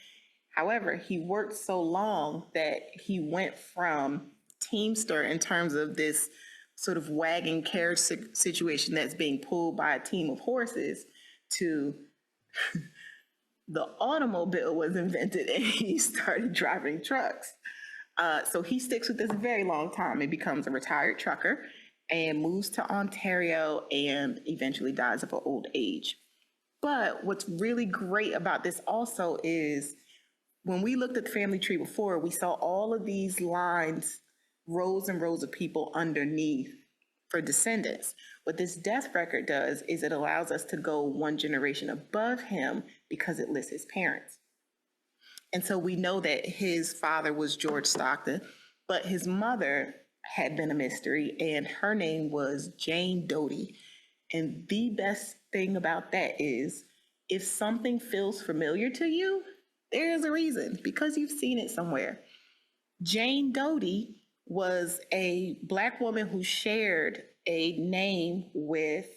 Speaker 2: However, he worked so long that he went from Teamster in terms of this sort of wagon carriage situation that's being pulled by a team of horses to the automobile was invented and he started driving trucks. So he sticks with this a very long time and becomes a retired trucker and moves to Ontario and eventually dies of an old age. But what's really great about this also is when we looked at the family tree before, we saw all of these lines, rows and rows of people underneath for descendants. What this death record does is it allows us to go one generation above him because it lists his parents. And so we know that his father was George Stockton, but his mother had been a mystery, and her name was Jane Doty. And the best thing about that is if something feels familiar to you, there is a reason, because you've seen it somewhere. Jane Doty was a Black woman who shared a name with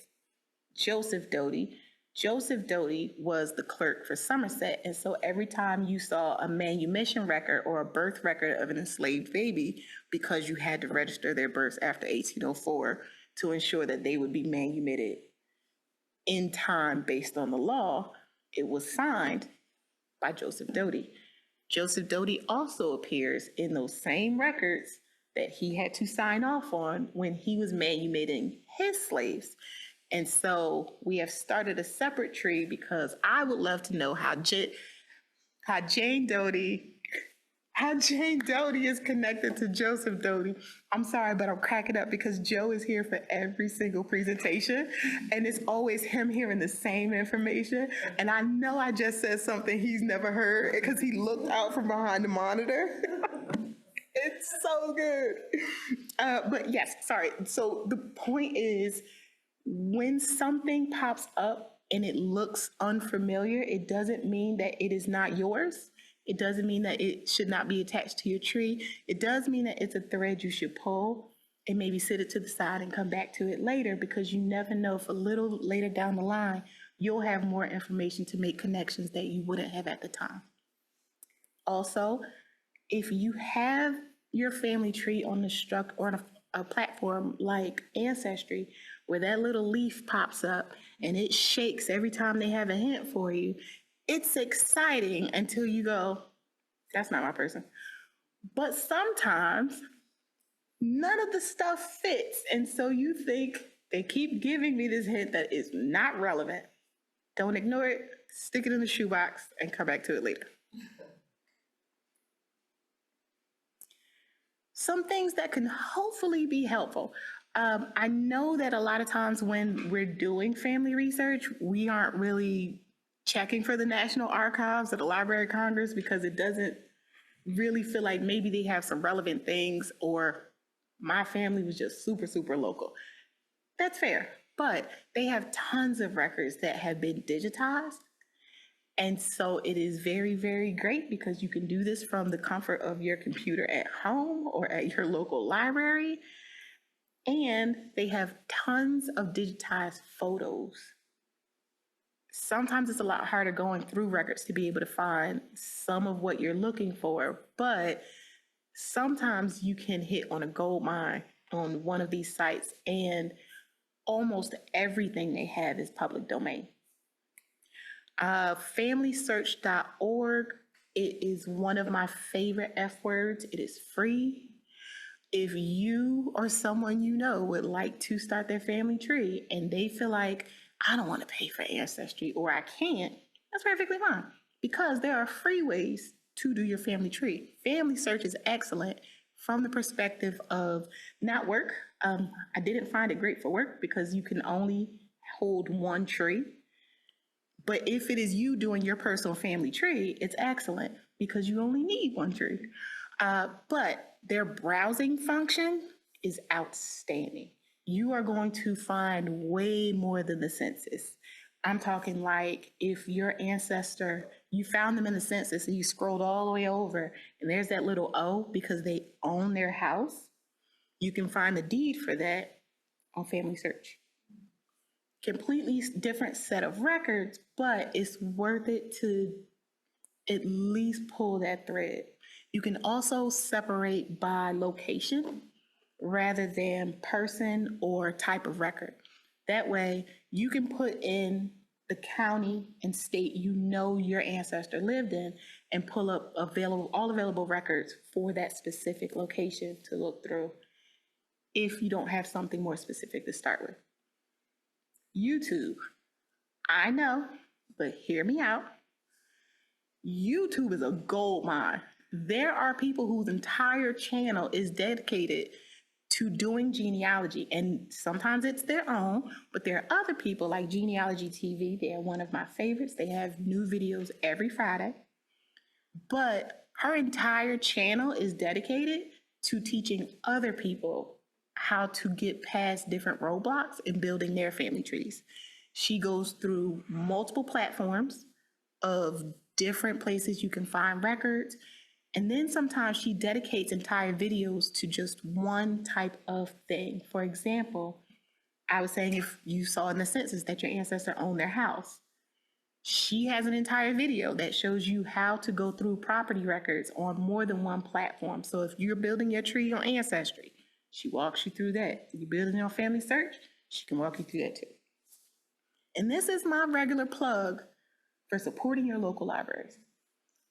Speaker 2: Joseph Doty. Joseph Doty was the clerk for Somerset, and so every time you saw a manumission record or a birth record of an enslaved baby, because you had to register their births after 1804 to ensure that they would be manumitted in time based on the law, it was signed by Joseph Doty. Joseph Doty also appears in those same records that he had to sign off on when he was manumitting his slaves. And so we have started a separate tree because I would love to know how Jane Doty is connected to Joseph Doty. I'm sorry, but I'm cracking up because Joe is here for every single presentation, and it's always him hearing the same information. And I know I just said something he's never heard because he looked out from behind the monitor. It's so good. But yes, sorry. So the point is, when something pops up and it looks unfamiliar, it doesn't mean that it is not yours. It doesn't mean that it should not be attached to your tree. It does mean that it's a thread you should pull and maybe sit it to the side and come back to it later, because you never know if a little later down the line, you'll have more information to make connections that you wouldn't have at the time. Also, if you have your family tree on a platform like Ancestry, where that little leaf pops up and it shakes every time they have a hint for you, it's exciting until you go, that's not my person. But sometimes none of the stuff fits. And so you think they keep giving me this hint that is not relevant. Don't ignore it, stick it in the shoebox, and come back to it later. Some things that can hopefully be helpful. I know that a lot of times when we're doing family research, we aren't really checking for the National Archives or the Library of Congress because it doesn't really feel like maybe they have some relevant things, or my family was just super, super local. That's fair, but they have tons of records that have been digitized. And so it is very, very great because you can do this from the comfort of your computer at home or at your local library. And they have tons of digitized photos. Sometimes it's a lot harder going through records to be able to find some of what you're looking for, but sometimes you can hit on a gold mine on one of these sites, and almost everything they have is public domain. FamilySearch.org, it is one of my favorite F words. It is free. If you or someone you know would like to start their family tree and they feel like, I don't want to pay for Ancestry or I can't, that's perfectly fine, because there are free ways to do your family tree. Family Search is excellent from the perspective of not work. I didn't find it great for work because you can only hold one tree. But if it is you doing your personal family tree, it's excellent because you only need one tree. But their browsing function is outstanding. You are going to find way more than the census. I'm talking like if your ancestor, you found them in the census and you scrolled all the way over and there's that little O because they own their house, you can find the deed for that on Family Search. Completely different set of records, but it's worth it to at least pull that thread. You can also separate by location rather than person or type of record. That way you can put in the county and state you know your ancestor lived in and pull up all available records for that specific location to look through if you don't have something more specific to start with. YouTube, I know, but hear me out. YouTube is a gold mine. There are people whose entire channel is dedicated to doing genealogy, and sometimes it's their own, but there are other people like Genealogy TV. They are one of my favorites. They have new videos every Friday, but her entire channel is dedicated to teaching other people how to get past different roadblocks in building their family trees. She goes through multiple platforms of different places you can find records. And then sometimes she dedicates entire videos to just one type of thing. For example, I was saying if you saw in the census that your ancestor owned their house, she has an entire video that shows you how to go through property records on more than one platform. So if you're building your tree on Ancestry, she walks you through that. If you're building your Family Search, she can walk you through that too. And this is my regular plug for supporting your local libraries.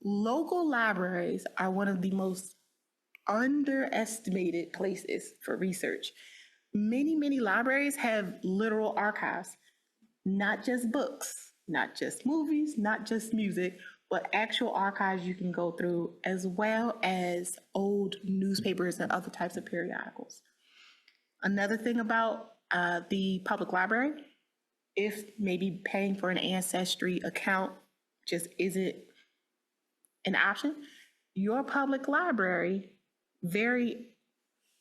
Speaker 2: Local libraries are one of the most underestimated places for research. Many, many libraries have literal archives, not just books, not just movies, not just music, but actual archives you can go through, as well as old newspapers and other types of periodicals. Another thing about the public library, if maybe paying for an Ancestry account just isn't an option, your public library, very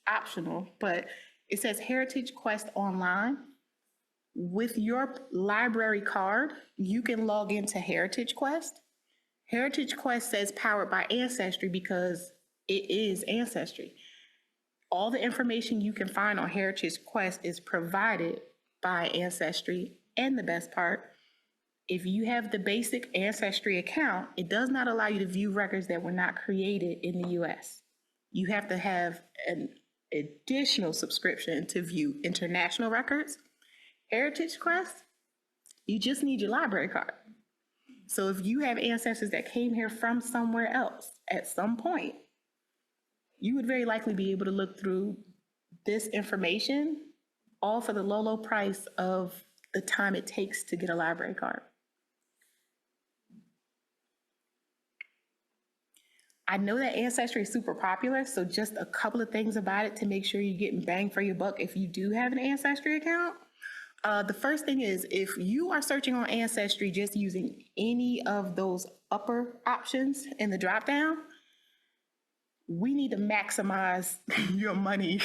Speaker 2: optional, but it says Heritage Quest Online. With your library card, you can log into Heritage Quest. Heritage Quest says powered by Ancestry because it is Ancestry. All the information you can find on Heritage Quest is provided by Ancestry, and the best part, if you have the basic Ancestry account, it does not allow you to view records that were not created in the US. You have to have additional subscription to view international records. Heritage Quest, you just need your library card. So if you have ancestors that came here from somewhere else at some point, you would very likely be able to look through this information, all for the low, low price of the time it takes to get a library card. I know that Ancestry is super popular, so just a couple of things about it to make sure you're getting bang for your buck if you do have an Ancestry account. The first thing is, if you are searching on Ancestry just using any of those upper options in the dropdown, we need to maximize your money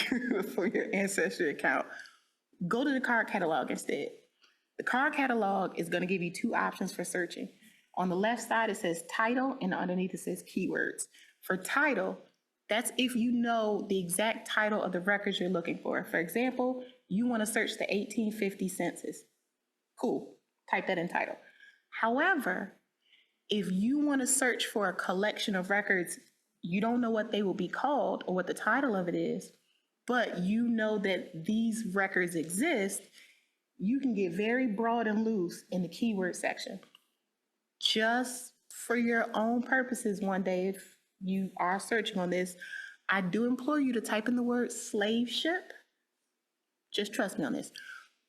Speaker 2: for your Ancestry account. Go to the card catalog instead. The card catalog is going to give you two options for searching. On the left side, it says title, and underneath it says keywords. For title, that's if you know the exact title of the records you're looking for. For example, you want to search the 1850 census. Cool, type that in title. However, if you want to search for a collection of records, you don't know what they will be called or what the title of it is, but you know that these records exist, you can get very broad and loose in the keyword section. Just for your own purposes one day, if you are searching on this, I do implore you to type in the word slave ship. Just trust me on this.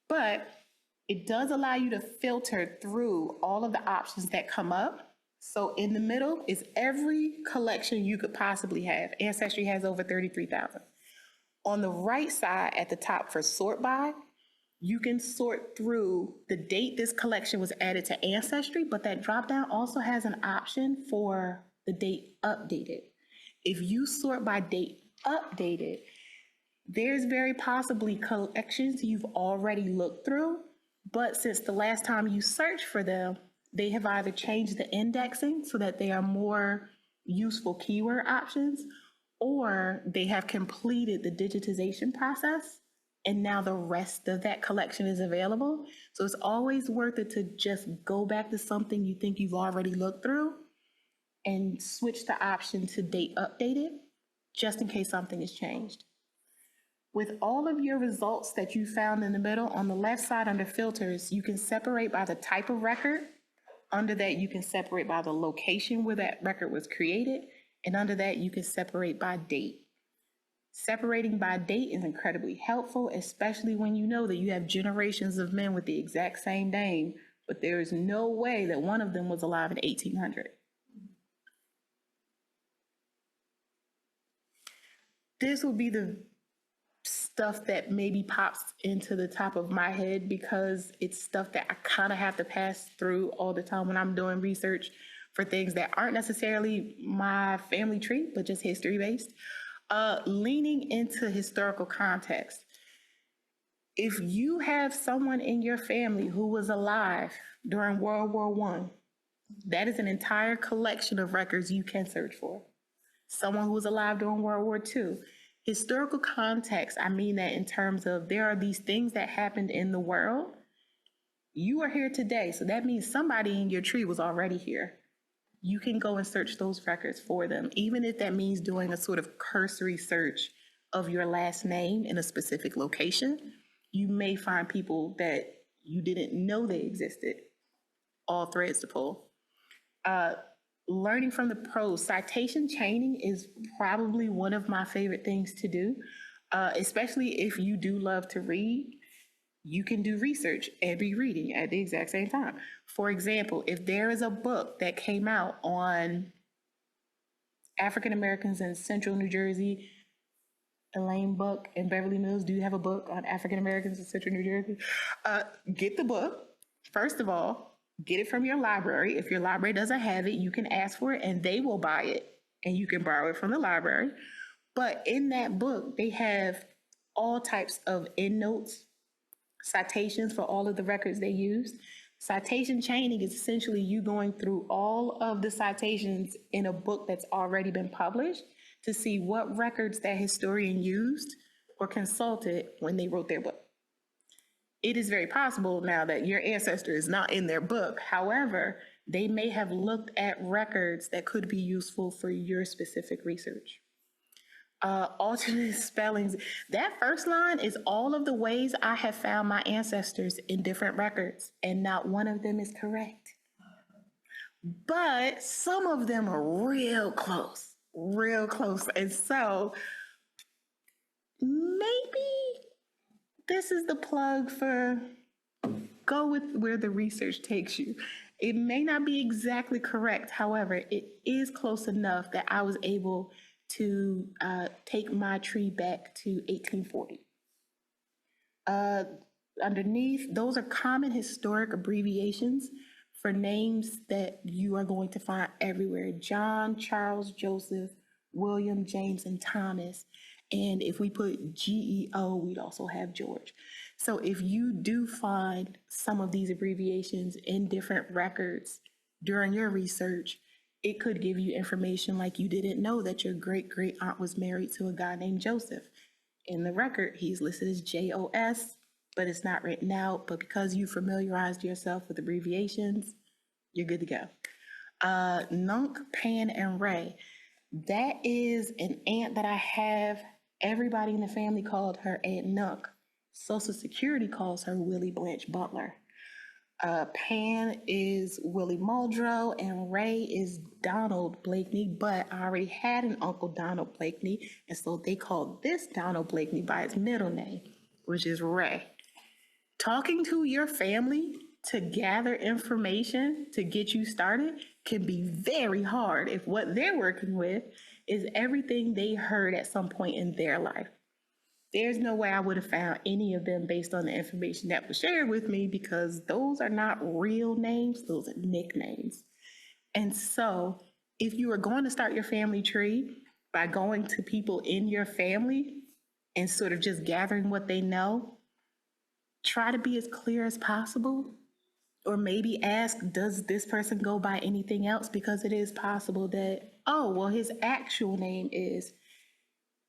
Speaker 2: But it does allow you to filter through all of the options that come up. So in the middle is every collection you could possibly have. Ancestry has over 33,000. On the right side at the top for sort by, you can sort through the date this collection was added to Ancestry, but that dropdown also has an option for the date updated. If you sort by date updated, there's very possibly collections you've already looked through, but since the last time you searched for them, they have either changed the indexing so that they are more useful keyword options, or they have completed the digitization process, and now the rest of that collection is available. So it's always worth it to just go back to something you think you've already looked through and switch the option to date updated, just in case something has changed. With all of your results that you found in the middle, on the left side under filters, you can separate by the type of record. Under that, you can separate by the location where that record was created. And under that, you can separate by date. Separating by date is incredibly helpful, especially when you know that you have generations of men with the exact same name, but there is no way that one of them was alive in 1800. This will be the stuff that maybe pops into the top of my head because it's stuff that I kind of have to pass through all the time when I'm doing research for things that aren't necessarily my family tree, but just history-based. Leaning into historical context. If you have someone in your family who was alive during World War I, that is an entire collection of records you can search for. Someone who was alive during World War II. Historical context, I mean that in terms of there are these things that happened in the world. You are here today, so that means somebody in your tree was already here. You can go and search those records for them, even if that means doing a sort of cursory search of your last name in a specific location. You may find people that you didn't know they existed. All threads to pull. Learning from the pros. Citation chaining is probably one of my favorite things to do, especially if you do love to read. You can do research and be reading at the exact same time. For example, if there is a book that came out on African Americans in Central New Jersey, Elaine Buck and Beverly Mills, do you have a book on African Americans in Central New Jersey? Get the book. First of all, get it from your library. If your library doesn't have it, you can ask for it and they will buy it and you can borrow it from the library. But in that book, they have all types of endnotes, citations for all of the records they used. Citation chaining is essentially you going through all of the citations in a book that's already been published to see what records that historian used or consulted when they wrote their book. It is very possible now that your ancestor is not in their book. However, they may have looked at records that could be useful for your specific research. Alternate spellings. That first line is all of the ways I have found my ancestors in different records, and not one of them is correct. But some of them are real close, real close. And so maybe this is the plug for go with where the research takes you. It may not be exactly correct. However, it is close enough that I was able to take my tree back to 1840. Underneath, those are common historic abbreviations for names that you are going to find everywhere: John, Charles, Joseph, William, James, and Thomas. And if we put GEO, we'd also have George. So if you do find some of these abbreviations in different records during your research, it could give you information like you didn't know that your great aunt was married to a guy named Joseph. In the record, he's listed as JOS, but it's not written out. But because you familiarized yourself with abbreviations, you're good to go. Nunk, Pan, and Ray. That is an aunt that I have. Everybody in the family called her Aunt Nunk. Social Security calls her Willie Blanche Butler. Pan is Willie Muldrow, and Ray is Donald Blakney, but I already had an Uncle Donald Blakney, and so they called this Donald Blakney by his middle name, which is Ray. Talking to your family to gather information to get you started can be very hard if what they're working with is everything they heard at some point in their life. There's no way I would have found any of them based on the information that was shared with me, because those are not real names, those are nicknames. And so if you are going to start your family tree by going to people in your family and sort of just gathering what they know, try to be as clear as possible. Or maybe ask, does this person go by anything else? Because it is possible that, oh, well, his actual name is,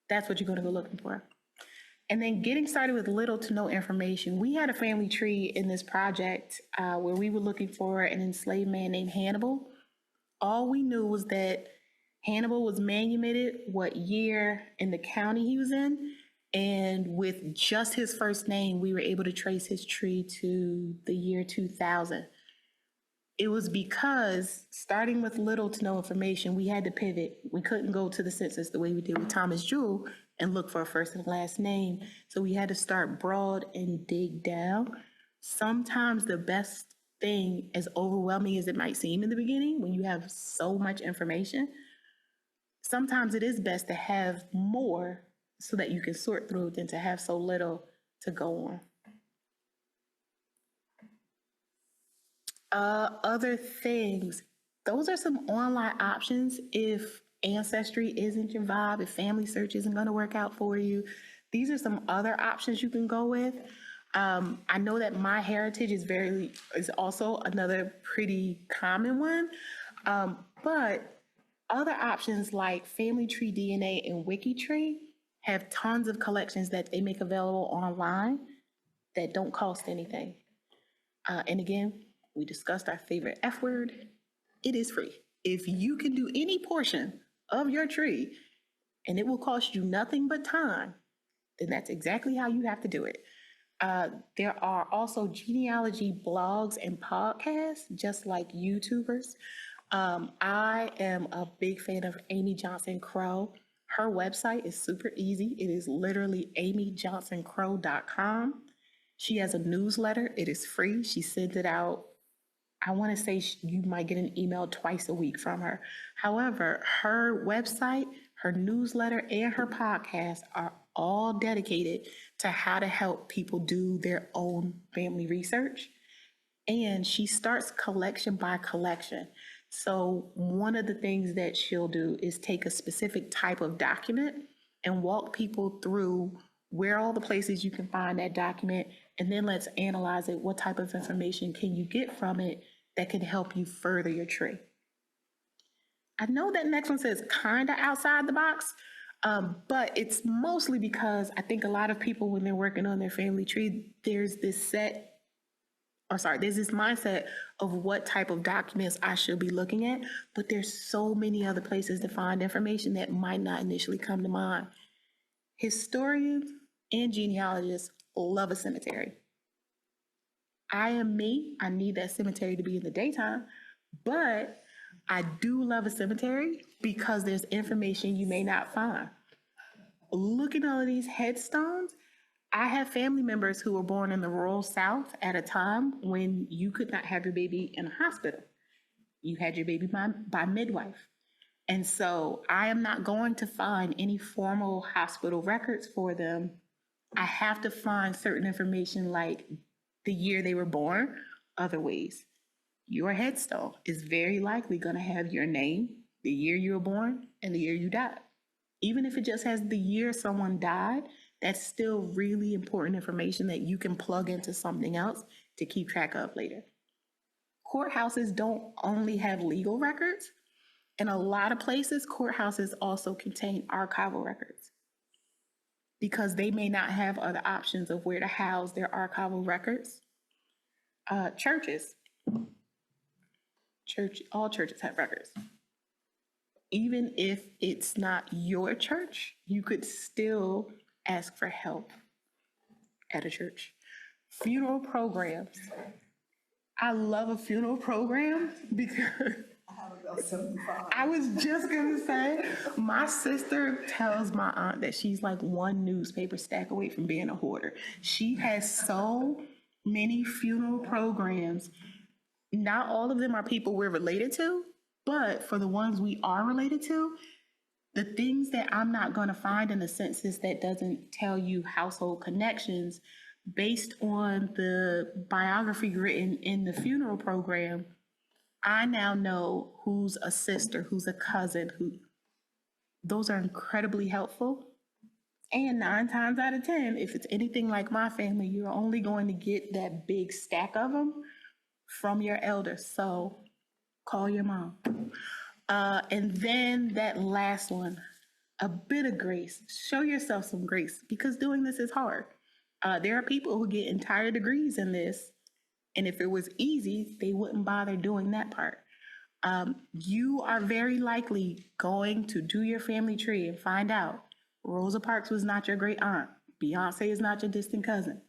Speaker 2: that's what you're going to go looking for. And then getting started with little to no information. We had a family tree in this project where we were looking for an enslaved man named Hannibal. All we knew was that Hannibal was manumitted, what year in the county he was in. And with just his first name, we were able to trace his tree to the year 2000. It was because, starting with little to no information, we had to pivot. We couldn't go to the census the way we did with Thomas Jewell and look for a first and last name. So we had to start broad and dig down. Sometimes the best thing, as overwhelming as it might seem in the beginning, when you have so much information, sometimes it is best to have more so that you can sort through than to have so little to go on. Other things, those are some online options if Ancestry isn't your vibe, if Family Search isn't going to work out for you. These are some other options you can go with. I know that MyHeritage is also another pretty common one, but other options like Family Tree DNA and WikiTree have tons of collections that they make available online that don't cost anything. And again, we discussed our favorite F word. It is free. If you can do any portion of your tree and it will cost you nothing but time, then that's exactly how you have to do it. There are also genealogy blogs and podcasts, just like YouTubers. I am a big fan of Amy Johnson Crow. Her website is super easy. It is literally amyjohnsoncrow.com. She has a newsletter. It is free. She sends it out. I want to say you might get an email twice a week from her. However, her website, her newsletter, and her podcast are all dedicated to how to help people do their own family research. And she starts collection by collection. So one of the things that she'll do is take a specific type of document and walk people through where all the places you can find that document, and then let's analyze it. What type of information can you get from it that can help you further your tree? I know that next one says kind of outside the box, but it's mostly because I think a lot of people, when they're working on their family tree, there's this mindset of what type of documents I should be looking at, but there's so many other places to find information that might not initially come to mind. Historians and genealogists love a cemetery. I am me. I need that cemetery to be in the daytime, but I do love a cemetery because there's information you may not find. Looking at all of these headstones, I have family members who were born in the rural South at a time when you could not have your baby in a hospital. You had your baby by midwife. And so I am not going to find any formal hospital records for them. I have to find certain information like the year they were born, other ways. Your headstone is very likely going to have your name, the year you were born, and the year you died. Even if it just has the year someone died, that's still really important information that you can plug into something else to keep track of later. Courthouses don't only have legal records. In a lot of places, courthouses also contain archival records because they may not have other options of where to house their archival records. Churches, all churches have records. Even if it's not your church, you could still ask for help at a church. Funeral programs. I love a funeral program because I was just gonna say, my sister tells my aunt that she's like one newspaper stack away from being a hoarder. She has so many funeral programs. Not all of them are people we're related to, but for the ones we are related to, the things that I'm not going to find in the census that doesn't tell you household connections, based on the biography written in the funeral program, I now know who's a sister, who's a cousin, who. Those are incredibly helpful. And 9 times out of 10, if it's anything like my family, you're only going to get that big stack of them from your elders. So call your mom. And then that last one, a bit of grace. Show yourself some grace because doing this is hard. There are people who get entire degrees in this, and if it was easy, they wouldn't bother doing that part. You are very likely going to do your family tree and find out Rosa Parks was not your great aunt. Beyonce is not your distant cousin.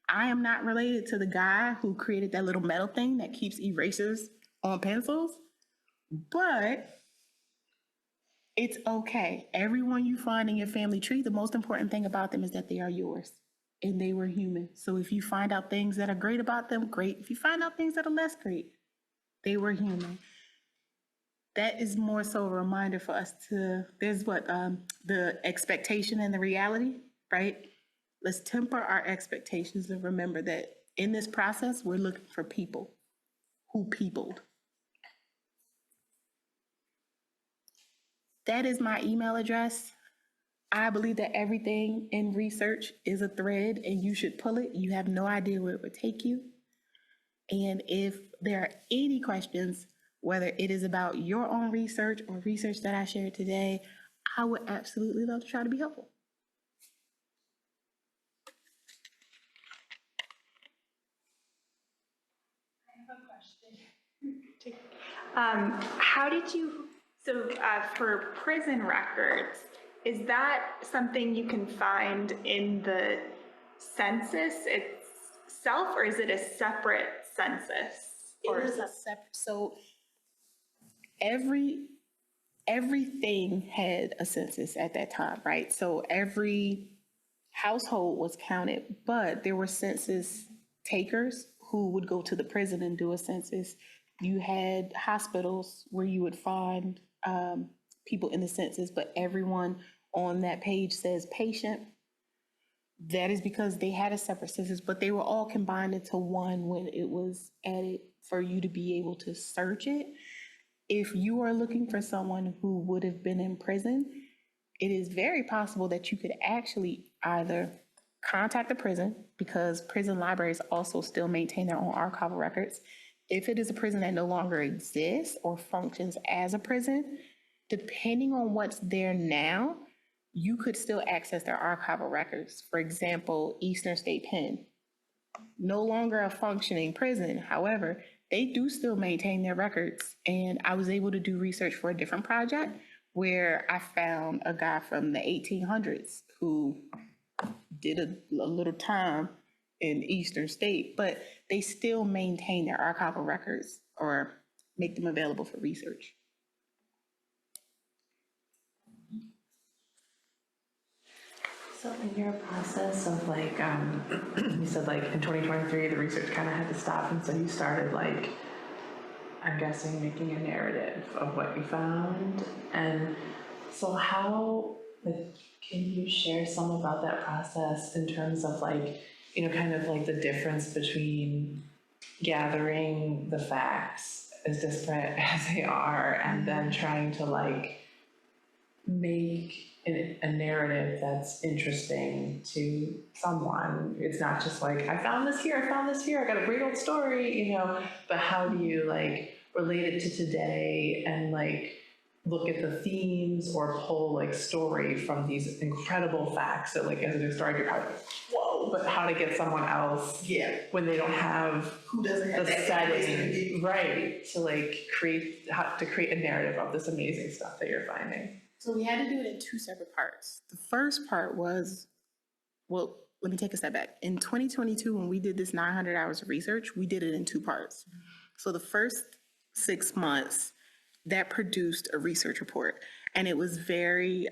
Speaker 2: I am not related to the guy who created that little metal thing that keeps erasers on pencils, but it's okay. Everyone you find in your family tree, the most important thing about them is that they are yours and they were human. So if you find out things that are great about them, great. If you find out things that are less great, they were human. That is more so a reminder for us to, there's what, the expectation and the reality, right? Let's temper our expectations and remember that in this process, we're looking for people who peopled. That is my email address. I believe that everything in research is a thread and you should pull it. You have no idea where it would take you. And if there are any questions, whether it is about your own research or research that I shared today, I would absolutely love to try to be helpful.
Speaker 1: I have a question. How did you, for prison records, is that something you can find in the census itself, or is it a separate census?
Speaker 2: It is a separate, so everything had a census at that time, right? So every household was counted, but there were census takers who would go to the prison and do a census. You had hospitals where you would find people in the census, but everyone on that page says patient. That is because they had a separate census, but they were all combined into one when it was added for you to be able to search it. If you are looking for someone who would have been in prison, it is very possible that you could actually either contact the prison, because prison libraries also still maintain their own archival records. If it is a prison that no longer exists or functions as a prison, depending on what's there now, you could still access their archival records. For example, Eastern State Pen, no longer a functioning prison. However, they do still maintain their records. And I was able to do research for a different project where I found a guy from the 1800s who did a little time in Eastern State, but they still maintain their archival records or make them available for research.
Speaker 4: So in your process of like, you said like in 2023, the research kind of had to stop, and so you started like, I'm guessing, making a narrative of what you found. And so how, like, can you share some about that process in terms of like, you know, kind of like the difference between gathering the facts as disparate as they are and then trying to like make a narrative that's interesting to someone? It's not just like, I found this here, I got a great old story, you know, but how do you like relate it to today and like look at the themes or pull like story from these incredible facts that like as a historian you're probably like, whoa, but how to get someone else when they don't have
Speaker 2: Who doesn't have
Speaker 4: the
Speaker 2: that
Speaker 4: setting, right, to like create a narrative of this amazing stuff that you're finding.
Speaker 2: So we had to do it in two separate parts. The first part was, well, let me take a step back. In 2022, when we did this 900 hours of research, we did it in two parts. So the first 6 months, that produced a research report, and it was very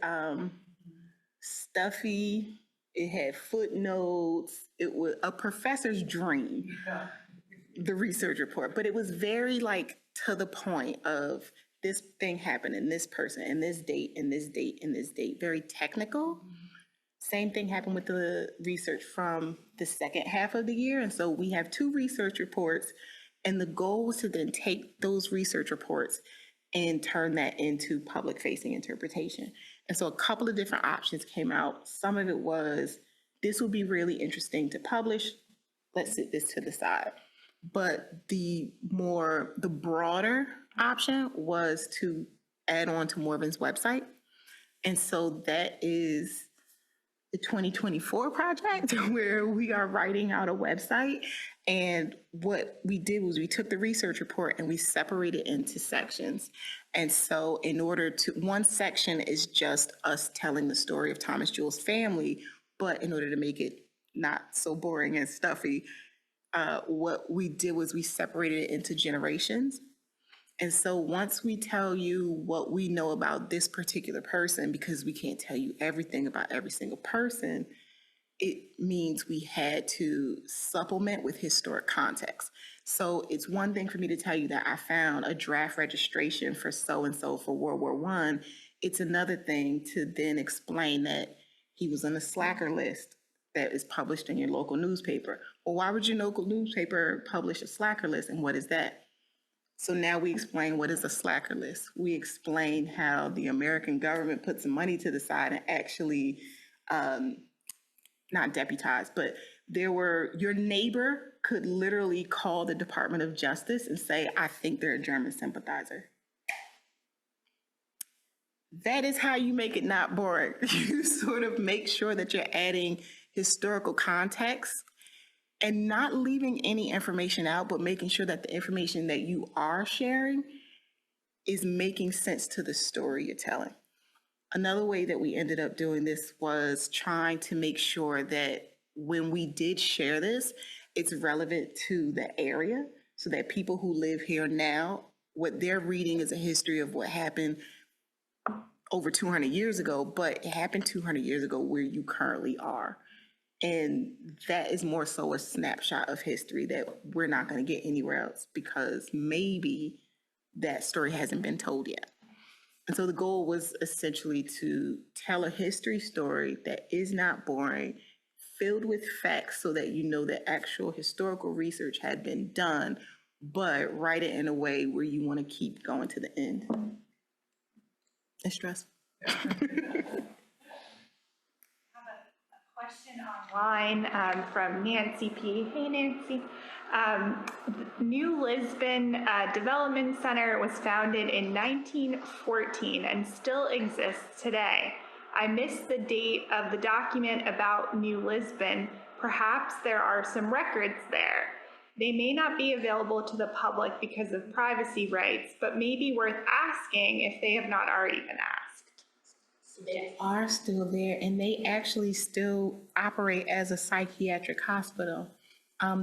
Speaker 2: stuffy. It had footnotes. It was a professor's dream, the research report, but it was very like to the point of this thing happened in this person and this date and this date and this date, very technical. Same thing happened with the research from the second half of the year. And so we have two research reports, and the goal was to then take those research reports and turn that into public facing interpretation. And so a couple of different options came out. Some of it was, this would be really interesting to publish, let's sit this to the side. But the broader option was to add on to Morven's website. And so that is the 2024 project where we are writing out a website. And what we did was we took the research report and we separated into sections. And so in order to, one section is just us telling the story of Thomas Jewell's family, but in order to make it not so boring and stuffy, what we did was we separated it into generations. And so once we tell you what we know about this particular person, because we can't tell you everything about every single person, it means we had to supplement with historic context. So it's one thing for me to tell you that I found a draft registration for so-and-so for World War I. It's another thing to then explain that he was on the slacker list that is published in your local newspaper. Well, why would your local newspaper publish a slacker list, and what is that? So now we explain what is a slacker list. We explain how the American government put some money to the side and actually, not deputized, but your neighbor could literally call the Department of Justice and say, I think they're a German sympathizer. That is how you make it not boring. You sort of make sure that you're adding historical context and not leaving any information out, but making sure that the information that you are sharing is making sense to the story you're telling. Another way that we ended up doing this was trying to make sure that when we did share this, it's relevant to the area so that people who live here now, what they're reading is a history of what happened over 200 years ago, but it happened 200 years ago where you currently are. And that is more so a snapshot of history that we're not going to get anywhere else because maybe that story hasn't been told yet. And so the goal was essentially to tell a history story that is not boring, filled with facts so that you know that actual historical research had been done, but write it in a way where you want to keep going to the end. It's stressful.
Speaker 1: Question online from Nancy P. Hey, Nancy. New Lisbon Development Center was founded in 1914 and still exists today. I missed the date of the document about New Lisbon. Perhaps there are some records there. They may not be available to the public because of privacy rights, but may be worth asking if they have not already been asked.
Speaker 2: They are still there, and they actually still operate as a psychiatric hospital.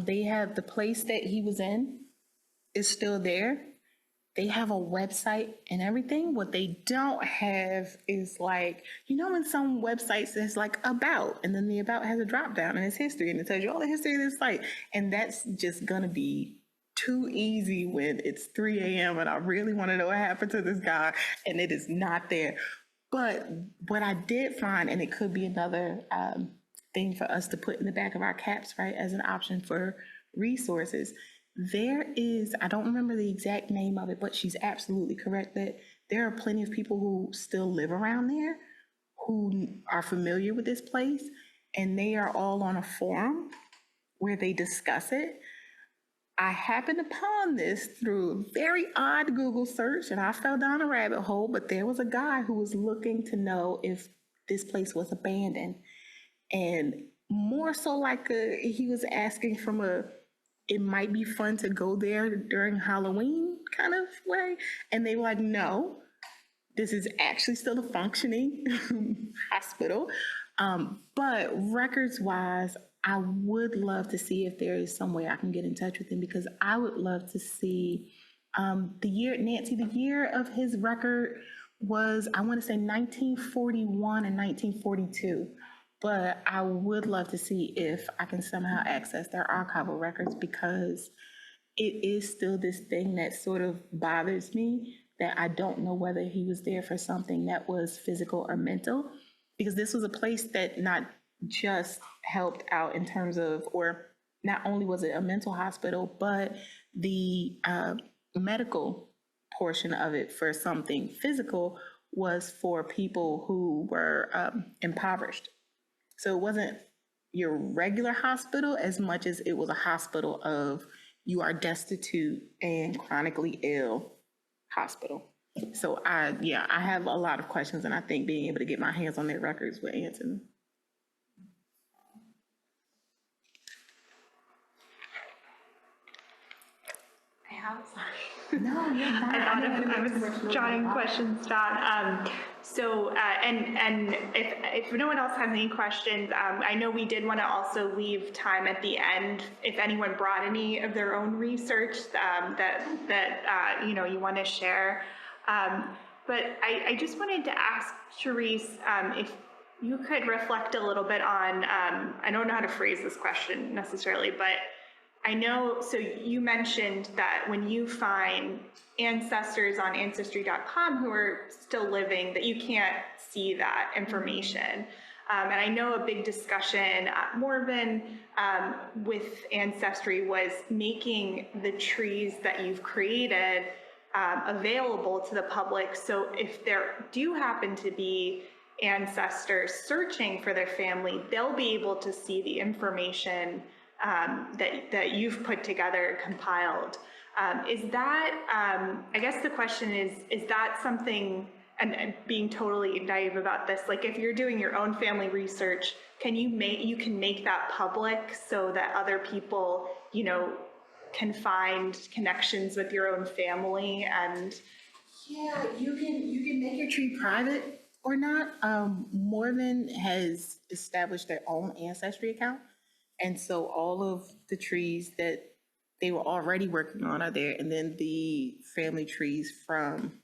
Speaker 2: They have the place that he was in is still there. They have a website and everything. What they don't have is like, you know, in some websites it's like about, and then the about has a drop down and it's history, and it tells you all the history of this site. And that's just gonna be too easy when it's 3 a.m. and I really want to know what happened to this guy, and it is not there. But what I did find, and it could be another thing for us to put in the back of our caps, right, as an option for resources. There is, I don't remember the exact name of it, but she's absolutely correct that there are plenty of people who still live around there who are familiar with this place, and they are all on a forum where they discuss it. I happened upon this through a very odd Google search, and I fell down a rabbit hole, but there was a guy who was looking to know if this place was abandoned. And more so like he was asking from it might be fun to go there during Halloween kind of way. And they were like, no, this is actually still a functioning hospital. But records wise, I would love to see if there is some way I can get in touch with him, because I would love to see the year, Nancy, the year of his record was, I want to say 1941 and 1942. But I would love to see if I can somehow access their archival records, because it is still this thing that sort of bothers me, that I don't know whether he was there for something that was physical or mental, because this was a place that not just helped out in terms of, or not only was it a mental hospital, but the medical portion of it for something physical was for people who were impoverished. So it wasn't your regular hospital as much as it was a hospital of you are destitute and chronically ill hospital. So I have a lot of questions, and I think being able to get my hands on their records would answer them.
Speaker 1: I have some.
Speaker 2: No, you're fine.
Speaker 1: I thought I was jotting questions down. And if no one else has any questions, I know we did want to also leave time at the end if anyone brought any of their own research that you want to share. But I just wanted to ask Sharece if you could reflect a little bit on, I don't know how to phrase this question necessarily, but I know, so you mentioned that when you find ancestors on Ancestry.com who are still living, that you can't see that information. And I know a big discussion at Morven with Ancestry was making the trees that you've created available to the public. So if there do happen to be ancestors searching for their family, they'll be able to see the information that you've put together, compiled. Is that, I guess the question is that something, and being totally naive about this, like if you're doing your own family research, you can make that public so that other people, can find connections with your own family? And
Speaker 2: yeah, you can make your tree private or not. Morven has established their own Ancestry account. And so all of the trees that they were already working on are there. And then the family trees from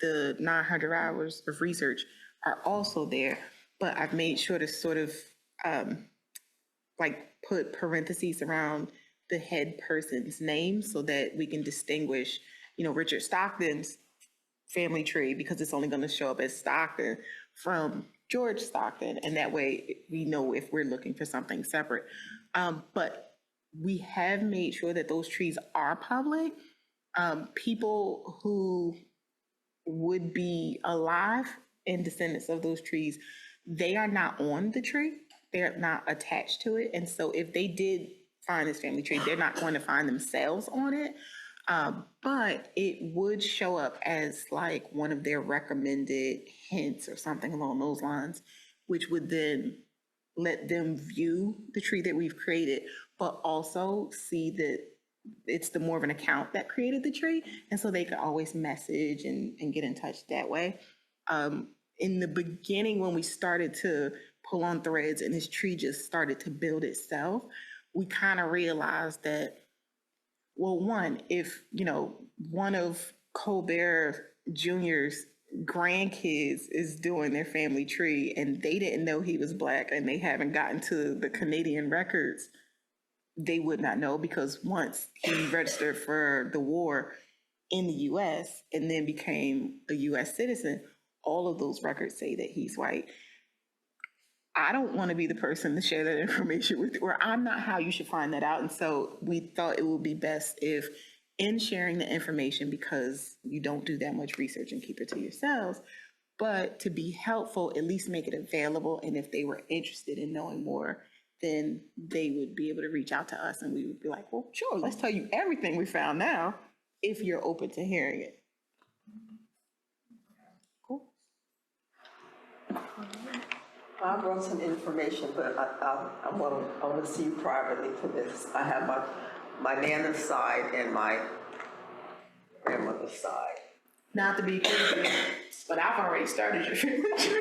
Speaker 2: the 900 hours of research are also there. But I've made sure to sort of put parentheses around the head person's name so that we can distinguish, Richard Stockton's family tree, because it's only going to show up as Stockton, from George Stockton, and that way we know if we're looking for something separate. But we have made sure that those trees are public. People who would be alive and descendants of those trees, they are not on the tree. They're not attached to it. And so if they did find this family tree, they're not going to find themselves on it. But it would show up as like one of their recommended hints or something along those lines, which would then let them view the tree that we've created, but also see that it's the Morven account that created the tree. And so they could always message and get in touch that way. in the beginning, when we started to pull on threads and this tree just started to build itself, we kind of realized that, well, one, if, one of Colbert Jr.'s grandkids is doing their family tree and they didn't know he was Black and they haven't gotten to the Canadian records, they would not know, because once he registered for the war in the US and then became a US citizen, all of those records say that he's white. I don't want to be the person to share that information with you, or I'm not how you should find that out. And so we thought it would be best if, in sharing the information, because you don't do that much research and keep it to yourselves, but to be helpful, at least make it available. And if they were interested in knowing more, then they would be able to reach out to us and we would be like, well, sure, let's tell you everything we found now, if you're open to hearing it. Cool.
Speaker 3: I brought some information, but I want to see you privately for this. I have my Nana's side and my grandmother's side.
Speaker 2: Not to be creepy, but I've already started your family tree.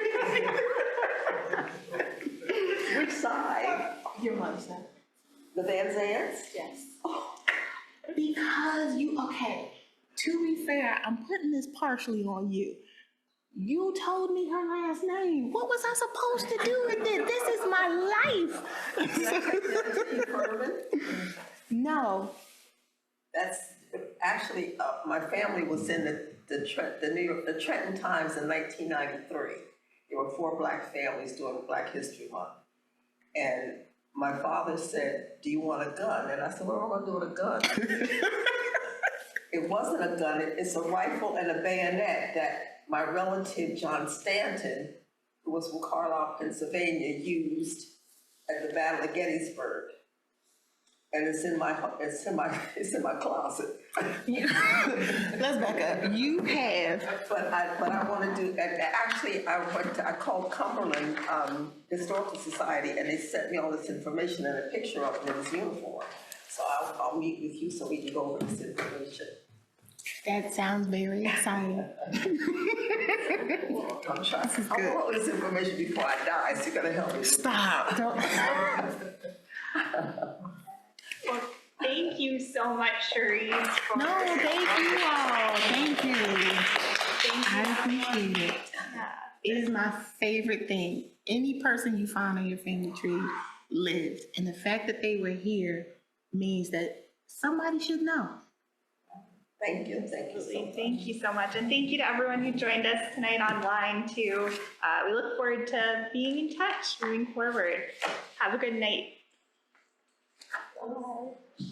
Speaker 3: Which side?
Speaker 2: Your mother's side.
Speaker 3: The Van Zants?
Speaker 2: Yes. Oh, because okay, to be fair, I'm putting this partially on you. You told me her last name. What was I supposed to do with it? This is my life.
Speaker 3: Morven?
Speaker 2: No.
Speaker 3: That's actually, my family was in the Trenton Times in 1993. There were 4 Black families doing Black History Month. And my father said, do you want a gun? And I said, what am I doing with a gun? It wasn't a gun, it's a rifle and a bayonet that my relative John Stanton, who was from Carlisle, Pennsylvania, used at the Battle of Gettysburg. And it's in my closet.
Speaker 2: Let's back up. You have.
Speaker 3: But I want to do, and actually I called Cumberland Historical Society and they sent me all this information and a picture of him in his uniform. So I'll meet with you so we can go over this information.
Speaker 2: That sounds very exciting.
Speaker 3: I'm trying. I want all this information before I die, so you gotta help me.
Speaker 2: Stop. Don't.
Speaker 1: Well, thank you so much, Sharece.
Speaker 2: No, thank you all. Thank you. I appreciate it.
Speaker 1: Yeah.
Speaker 2: It is my favorite thing. Any person you find on your family tree lived, and the fact that they were here means that somebody should know.
Speaker 3: Thank you so much.
Speaker 1: Thank you so much. And thank you to everyone who joined us tonight online too. We look forward to being in touch moving forward. Have a good night.
Speaker 3: Bye.